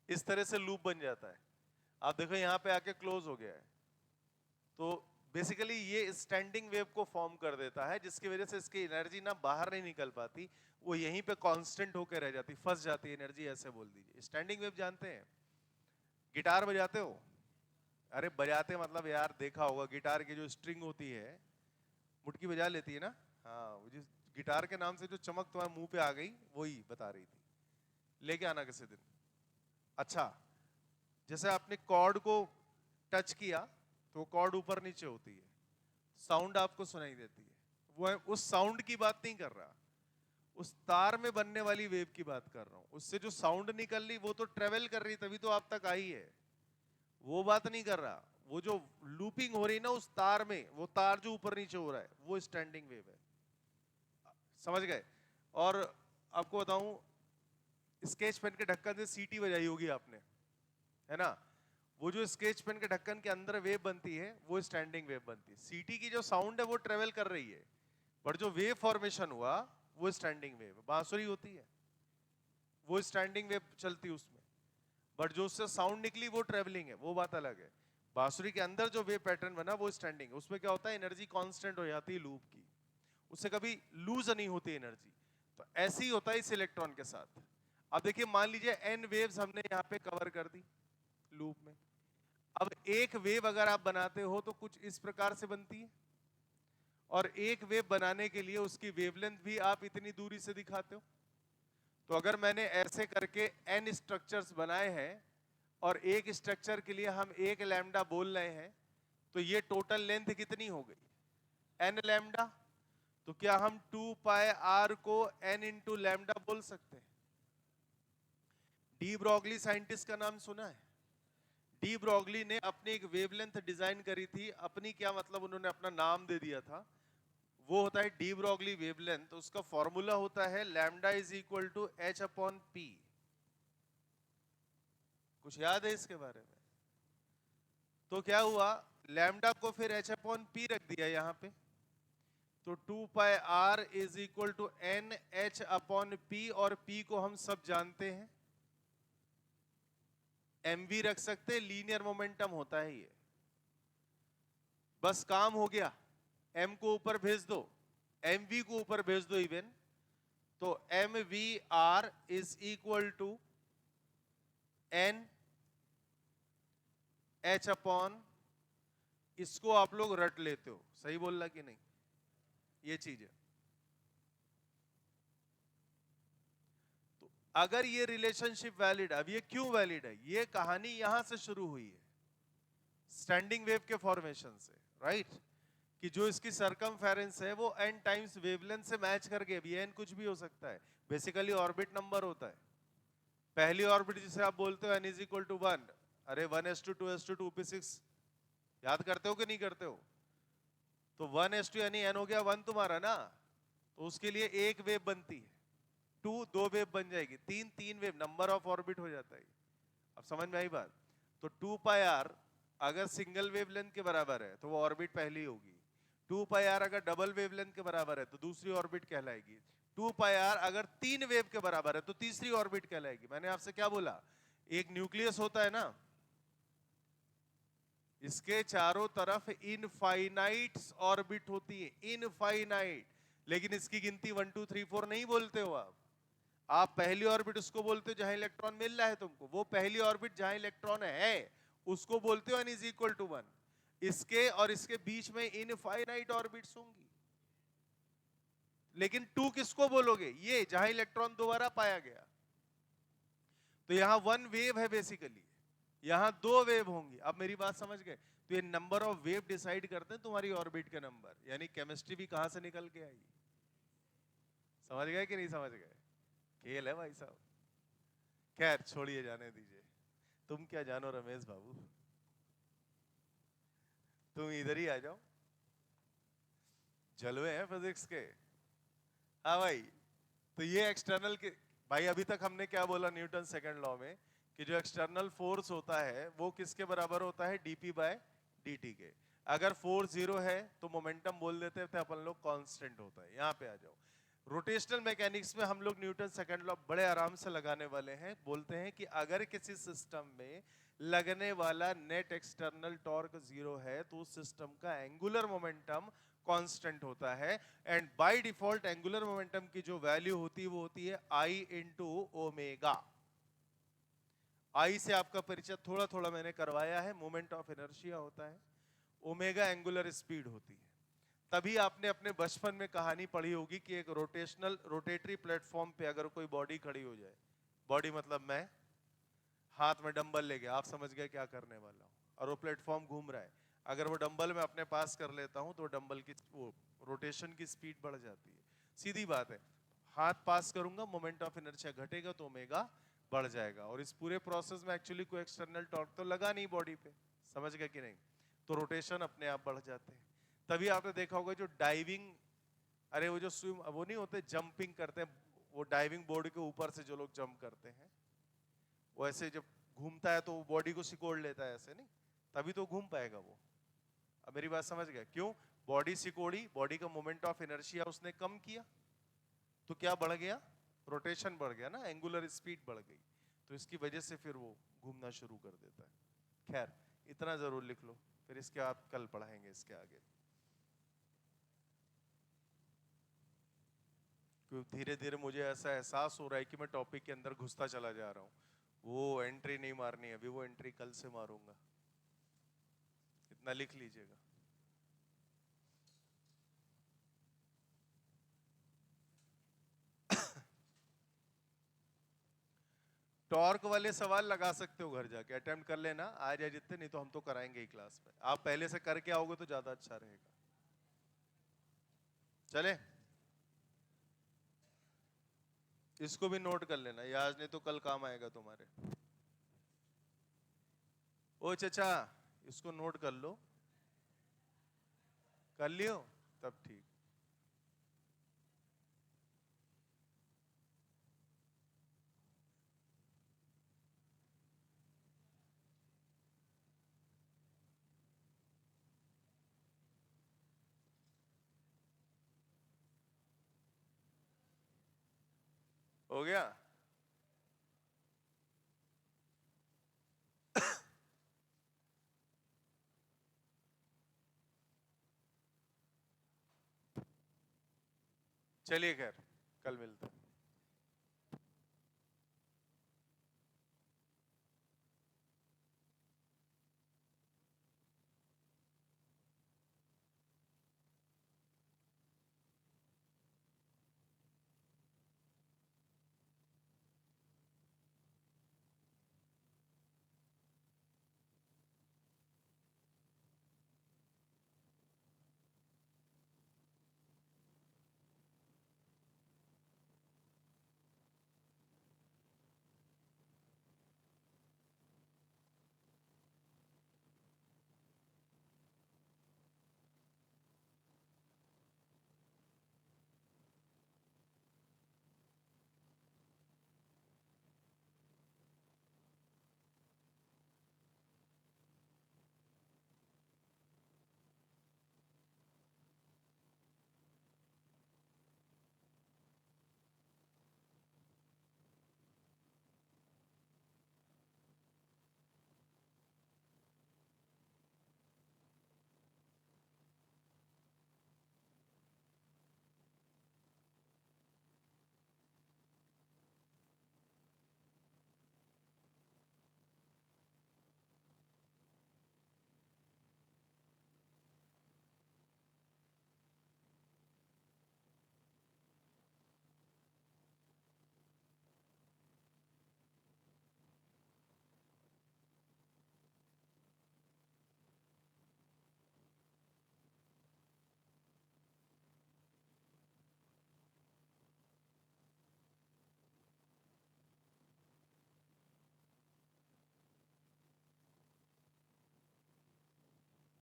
इस तरह से लूप बन जाता है। आप देखो यहां पे आके क्लोज हो गया है, तो बेसिकली ये स्टैंडिंग वेव को फॉर्म कर देता है, जिसकी वजह से इसकी एनर्जी ना बाहर नहीं निकल पाती, वो यहीं पे कांस्टेंट होकर रह जाती, फंस जाती है एनर्जी, ऐसे बोल दीजिए। स्टैंडिंग वेव जानते हैं? गिटार बजाते हो? अरे बजाते मतलब यार देखा होगा, गिटार की जो स्ट्रिंग होती है मुटकी बजा लेती है ना। हाँ, वो जिस गिटार के नाम से जो चमक तुम्हारे मुंह पे आ गई वही बता रही थी, लेके आना किसी दिन। अच्छा, जैसे आपने कॉर्ड को टच किया तो कॉर्ड ऊपर नीचे होती है, साउंड आपको सुनाई देती है, वो उस साउंड की बात नहीं कर रहा, उस तार में बनने वाली वेव की बात कर रहा हूं। उससे जो साउंड निकल रही वो तो ट्रेवल कर रही, तभी तो आप तक आई है, वो बात नहीं कर रहा। वो जो लूपिंग हो रही ना उस तार में, वो तार जो ऊपर नीचे हो रहा है वो स्टैंडिंग वेव है। समझ गए? और आपको बताऊं, स्केच पेन के ढक्कन से सीटी बजाई होगी आपने, है ना? वो जो स्केच पेन के ढक्कन के अंदर वेव बनती है वो स्टैंडिंग वेव बनती है। सीटी की जो साउंड है वो ट्रेवल कर रही है, पर जो वेव फॉर्मेशन हुआ वो स्टैंडिंग वेव। बांसुरी होती है वो स्टैंडिंग वेव चलती उसमें, बट जो उससे साउंड निकली वो ट्रेवलिंग है, वो बात अलग है। बांसुरी के अंदर जो वेव पैटर्न बना वो स्टैंडिंग है, उसमें क्या होता है एनर्जी कांस्टेंट हो जाती है लूप की, उससे कभी लूज नहीं होती एनर्जी। तो ऐसे ही होता है इस इलेक्ट्रॉन के साथ। अब देखिए मान लीजिए n वेव्स हमने यहाँ पे कवर कर दी लूप में। अब एक वेव अगर आप बनाते हो तो कुछ इस प्रकार से बनती है, और एक वेव बनाने के लिए उसकी वेवलेंथ भी आप इतनी दूरी से दिखाते हो। तो अगर मैंने ऐसे करके n स्ट्रक्चर्स बनाए हैं और एक स्ट्रक्चर के लिए हम 1 लैम्डा बोल रहे हैं, तो ये टोटल लेंथ कितनी हो गई? n lambda. तो क्या हम 2 पाई r को n इंटू लैम्डा बोल सकते हैं? डी ब्रॉगली साइंटिस्ट का नाम सुना है? डी ब्रॉगली ने अपनी एक वेवलेंथ डिजाइन करी थी, अपनी क्या मतलब उन्होंने अपना नाम दे दिया था, वो होता है डी ब्रॉगली वेवलेंथ। उसका फॉर्मूला होता है lambda is equal to h upon P. कुछ याद है इसके बारे में? तो क्या हुआ, लैम्डा को फिर h अपॉन पी रख दिया यहां पे, तो 2 pi r is equal to N H upon P, और p को हम सब जानते हैं mv रख सकते हैं, लीनियर मोमेंटम होता है ये। बस काम हो गया, m को ऊपर भेज दो, mv को ऊपर भेज दो इवन, तो mvr is equal to n h upon, इसको आप लोग रट लेते हो, सही बोल रहा कि नहीं? ये चीज है। तो अगर ये रिलेशनशिप वैलिड, अब ये क्यों वैलिड है? ये कहानी यहां से शुरू हुई है, स्टैंडिंग वेव के फॉर्मेशन से, राइट? कि जो इसकी सरकमफेरेंस है वो n टाइम्स वेवलेंथ से मैच करके, अब ये n कुछ भी हो सकता है, बेसिकली ऑर्बिट नंबर होता है। पहली ऑर्बिट जिसे आप बोलते हो n इज इक्वल टू 1, अरे 1s2 2s2 2p6 याद करते हो कि नहीं करते हो? तो 1s2 यानी n हो गया 1 तुम्हारा ना, तो उसके लिए एक वेव बनती है, 2 दो वेव बन जाएगी, 3 तीन वेव, नंबर ऑफ ऑर्बिट हो जाता है। अब समझ में आई बात? तो 2 पाई आर अगर सिंगल वेवलेंथ के बराबर है तो वो ऑर्बिट पहली होगी, 2 पाई आर अगर डबल वेवलेंथ के बराबर है तो दूसरी ऑर्बिट कहलाएगी, 2 पाई आर अगर 3 वेव के बराबर है तो तीसरी ऑर्बिट कहलाएगी। मैंने आपसे क्या बोला, एक न्यूक्लियस होता है ना, इसके चारों तरफ इनफाइनाइट ऑर्बिट होती है, इनफाइनाइट, लेकिन इसकी गिनती 1 2 3 4 नहीं बोलते हो आप पहली ऑर्बिट उसको बोलते हो जहां इलेक्ट्रॉन मिल रहा है तुमको, वो पहली ऑर्बिट जहां इलेक्ट्रॉन है उसको बोलते हो n इज इक्वल टू 1। इसके और इसके बीच में इनफाइनाइट ऑर्बिट्स होंगी, लेकिन 2 किसको बोलोगे? ये जहां इलेक्ट्रॉन दोबारा पाया गया। तो यहां 1 वेव है बेसिकली, यहां 2 वेव होंगी। अब मेरी बात समझ गए? तो ये नंबर ऑफ वेव डिसाइड करते हैं तुम्हारी ऑर्बिट के नंबर, यानी केमिस्ट्री भी कहां से निकल के आई? समझ गए कि नहीं समझ गए? खेल है भाई साहब। खैर छोड़िए, जाने दीजिए, तुम क्या जानो रमेश बाबू, तुम इधर ही आ जाओ, जलवे हैं फिजिक्स के। हाँ भाई, तो ये एक्सटर्नल के, भाई अभी तक हमने क्या बोला न्यूटन सेकंड लॉ में, कि जो एक्सटर्नल फोर्स होता है वो किसके बराबर होता है? dp बाय dt के। अगर फोर्स 0 है तो मोमेंटम बोल देते थे अपन लोग कांस्टेंट होता है। यहाँ पे आ जाओ, रोटेशनल मैकेनिक्स में हम लोग न्यूटन सेकंड लॉ बड़े आराम से लगाने वाले हैं। बोलते हैं कि अगर किसी सिस्टम में लगने वाला नेट एक्सटर्नल टॉर्क 0 है तो उस सिस्टम का एंगुलर मोमेंटम कांस्टेंट होता है, and by default angular momentum की जो वैल्यू होती है वो होती है I इंटू ओमेगा। आई से आपका परिचय थोड़ा थोड़ा मैंने करवाया है, मोमेंट ऑफ इनर्शिया होता है, ओमेगा एंगुलर स्पीड होती है। तभी आपने अपने बचपन में कहानी पढ़ी होगी कि एक रोटेटरी प्लेटफॉर्म पे अगर कोई बॉडी खड़ी हो जाए, बॉडी मतलब मैं, हाथ में डंबल ले गया, आप समझ गए क्या करने वाला हूं, और वो प्लेटफॉर्म घूम रहा है, अगर वो डंबल मैं अपने पास कर लेता हूं तो डंबल की वो रोटेशन की स्पीड बढ़ जाती है। सीधी बात है, हाथ पास करूंगा मोमेंट ऑफ इनर्शिया घटेगा तो ओमेगा बढ़ जाएगा, और इस पूरे प्रोसेस में एक्चुअली कोई एक्सटर्नल टॉर्क तो लगा नहीं बॉडी पे, समझ गए कि नहीं? तो रोटेशन अपने आप बढ़ जाते हैं। तभी आपने देखा होगा जो डाइविंग, अरे वो जो स्विम, वो नहीं होते जंपिंग करते हैं, वो डाइविंग बोर्ड के ऊपर से जो लोग जंप करते हैं, वो ऐसे जब घूमता है तो बॉडी को सिकोड़ लेता है ऐसे, नहीं? तभी तो घूम पाएगा वो। अब मेरी बात समझ गए? क्यों? बॉडी सिकोड़ी, बॉडी का मोमेंट ऑफ इनर्शिया उसने कम किया, तो क्या बढ़ गया? रोटेशन बढ़ गया ना, एंगुलर स्पीड बढ़ गई, तो इसकी वजह से फिर वो घूमना शुरू कर देता है। खैर इतना जरूर लिख लो, फिर इसके बाद कल पढ़ाएंगे इसके आगे। क्योंकि धीरे धीरे मुझे ऐसा एहसास हो रहा है कि मैं टॉपिक के अंदर घुसता चला जा रहा हूँ। वो एंट्री नहीं मारनी है अभी, वो एंट्री कल से मारूंगा। इतना लिख लीजिएगा। टॉर्क वाले सवाल लगा सकते हो घर जाके, अटेम्प्ट कर लेना, आ जाए जितने, नहीं तो हम तो कराएंगे ही क्लास में। आप पहले से करके आओगे तो ज्यादा अच्छा रहेगा। चले, इसको भी नोट कर लेना, ये आज नहीं तो कल काम आएगा तुम्हारे। ओ चचा, इसको नोट कर लो। कर लियो, तब ठीक। हो गया। चलिए खैर, कल मिलते हैं।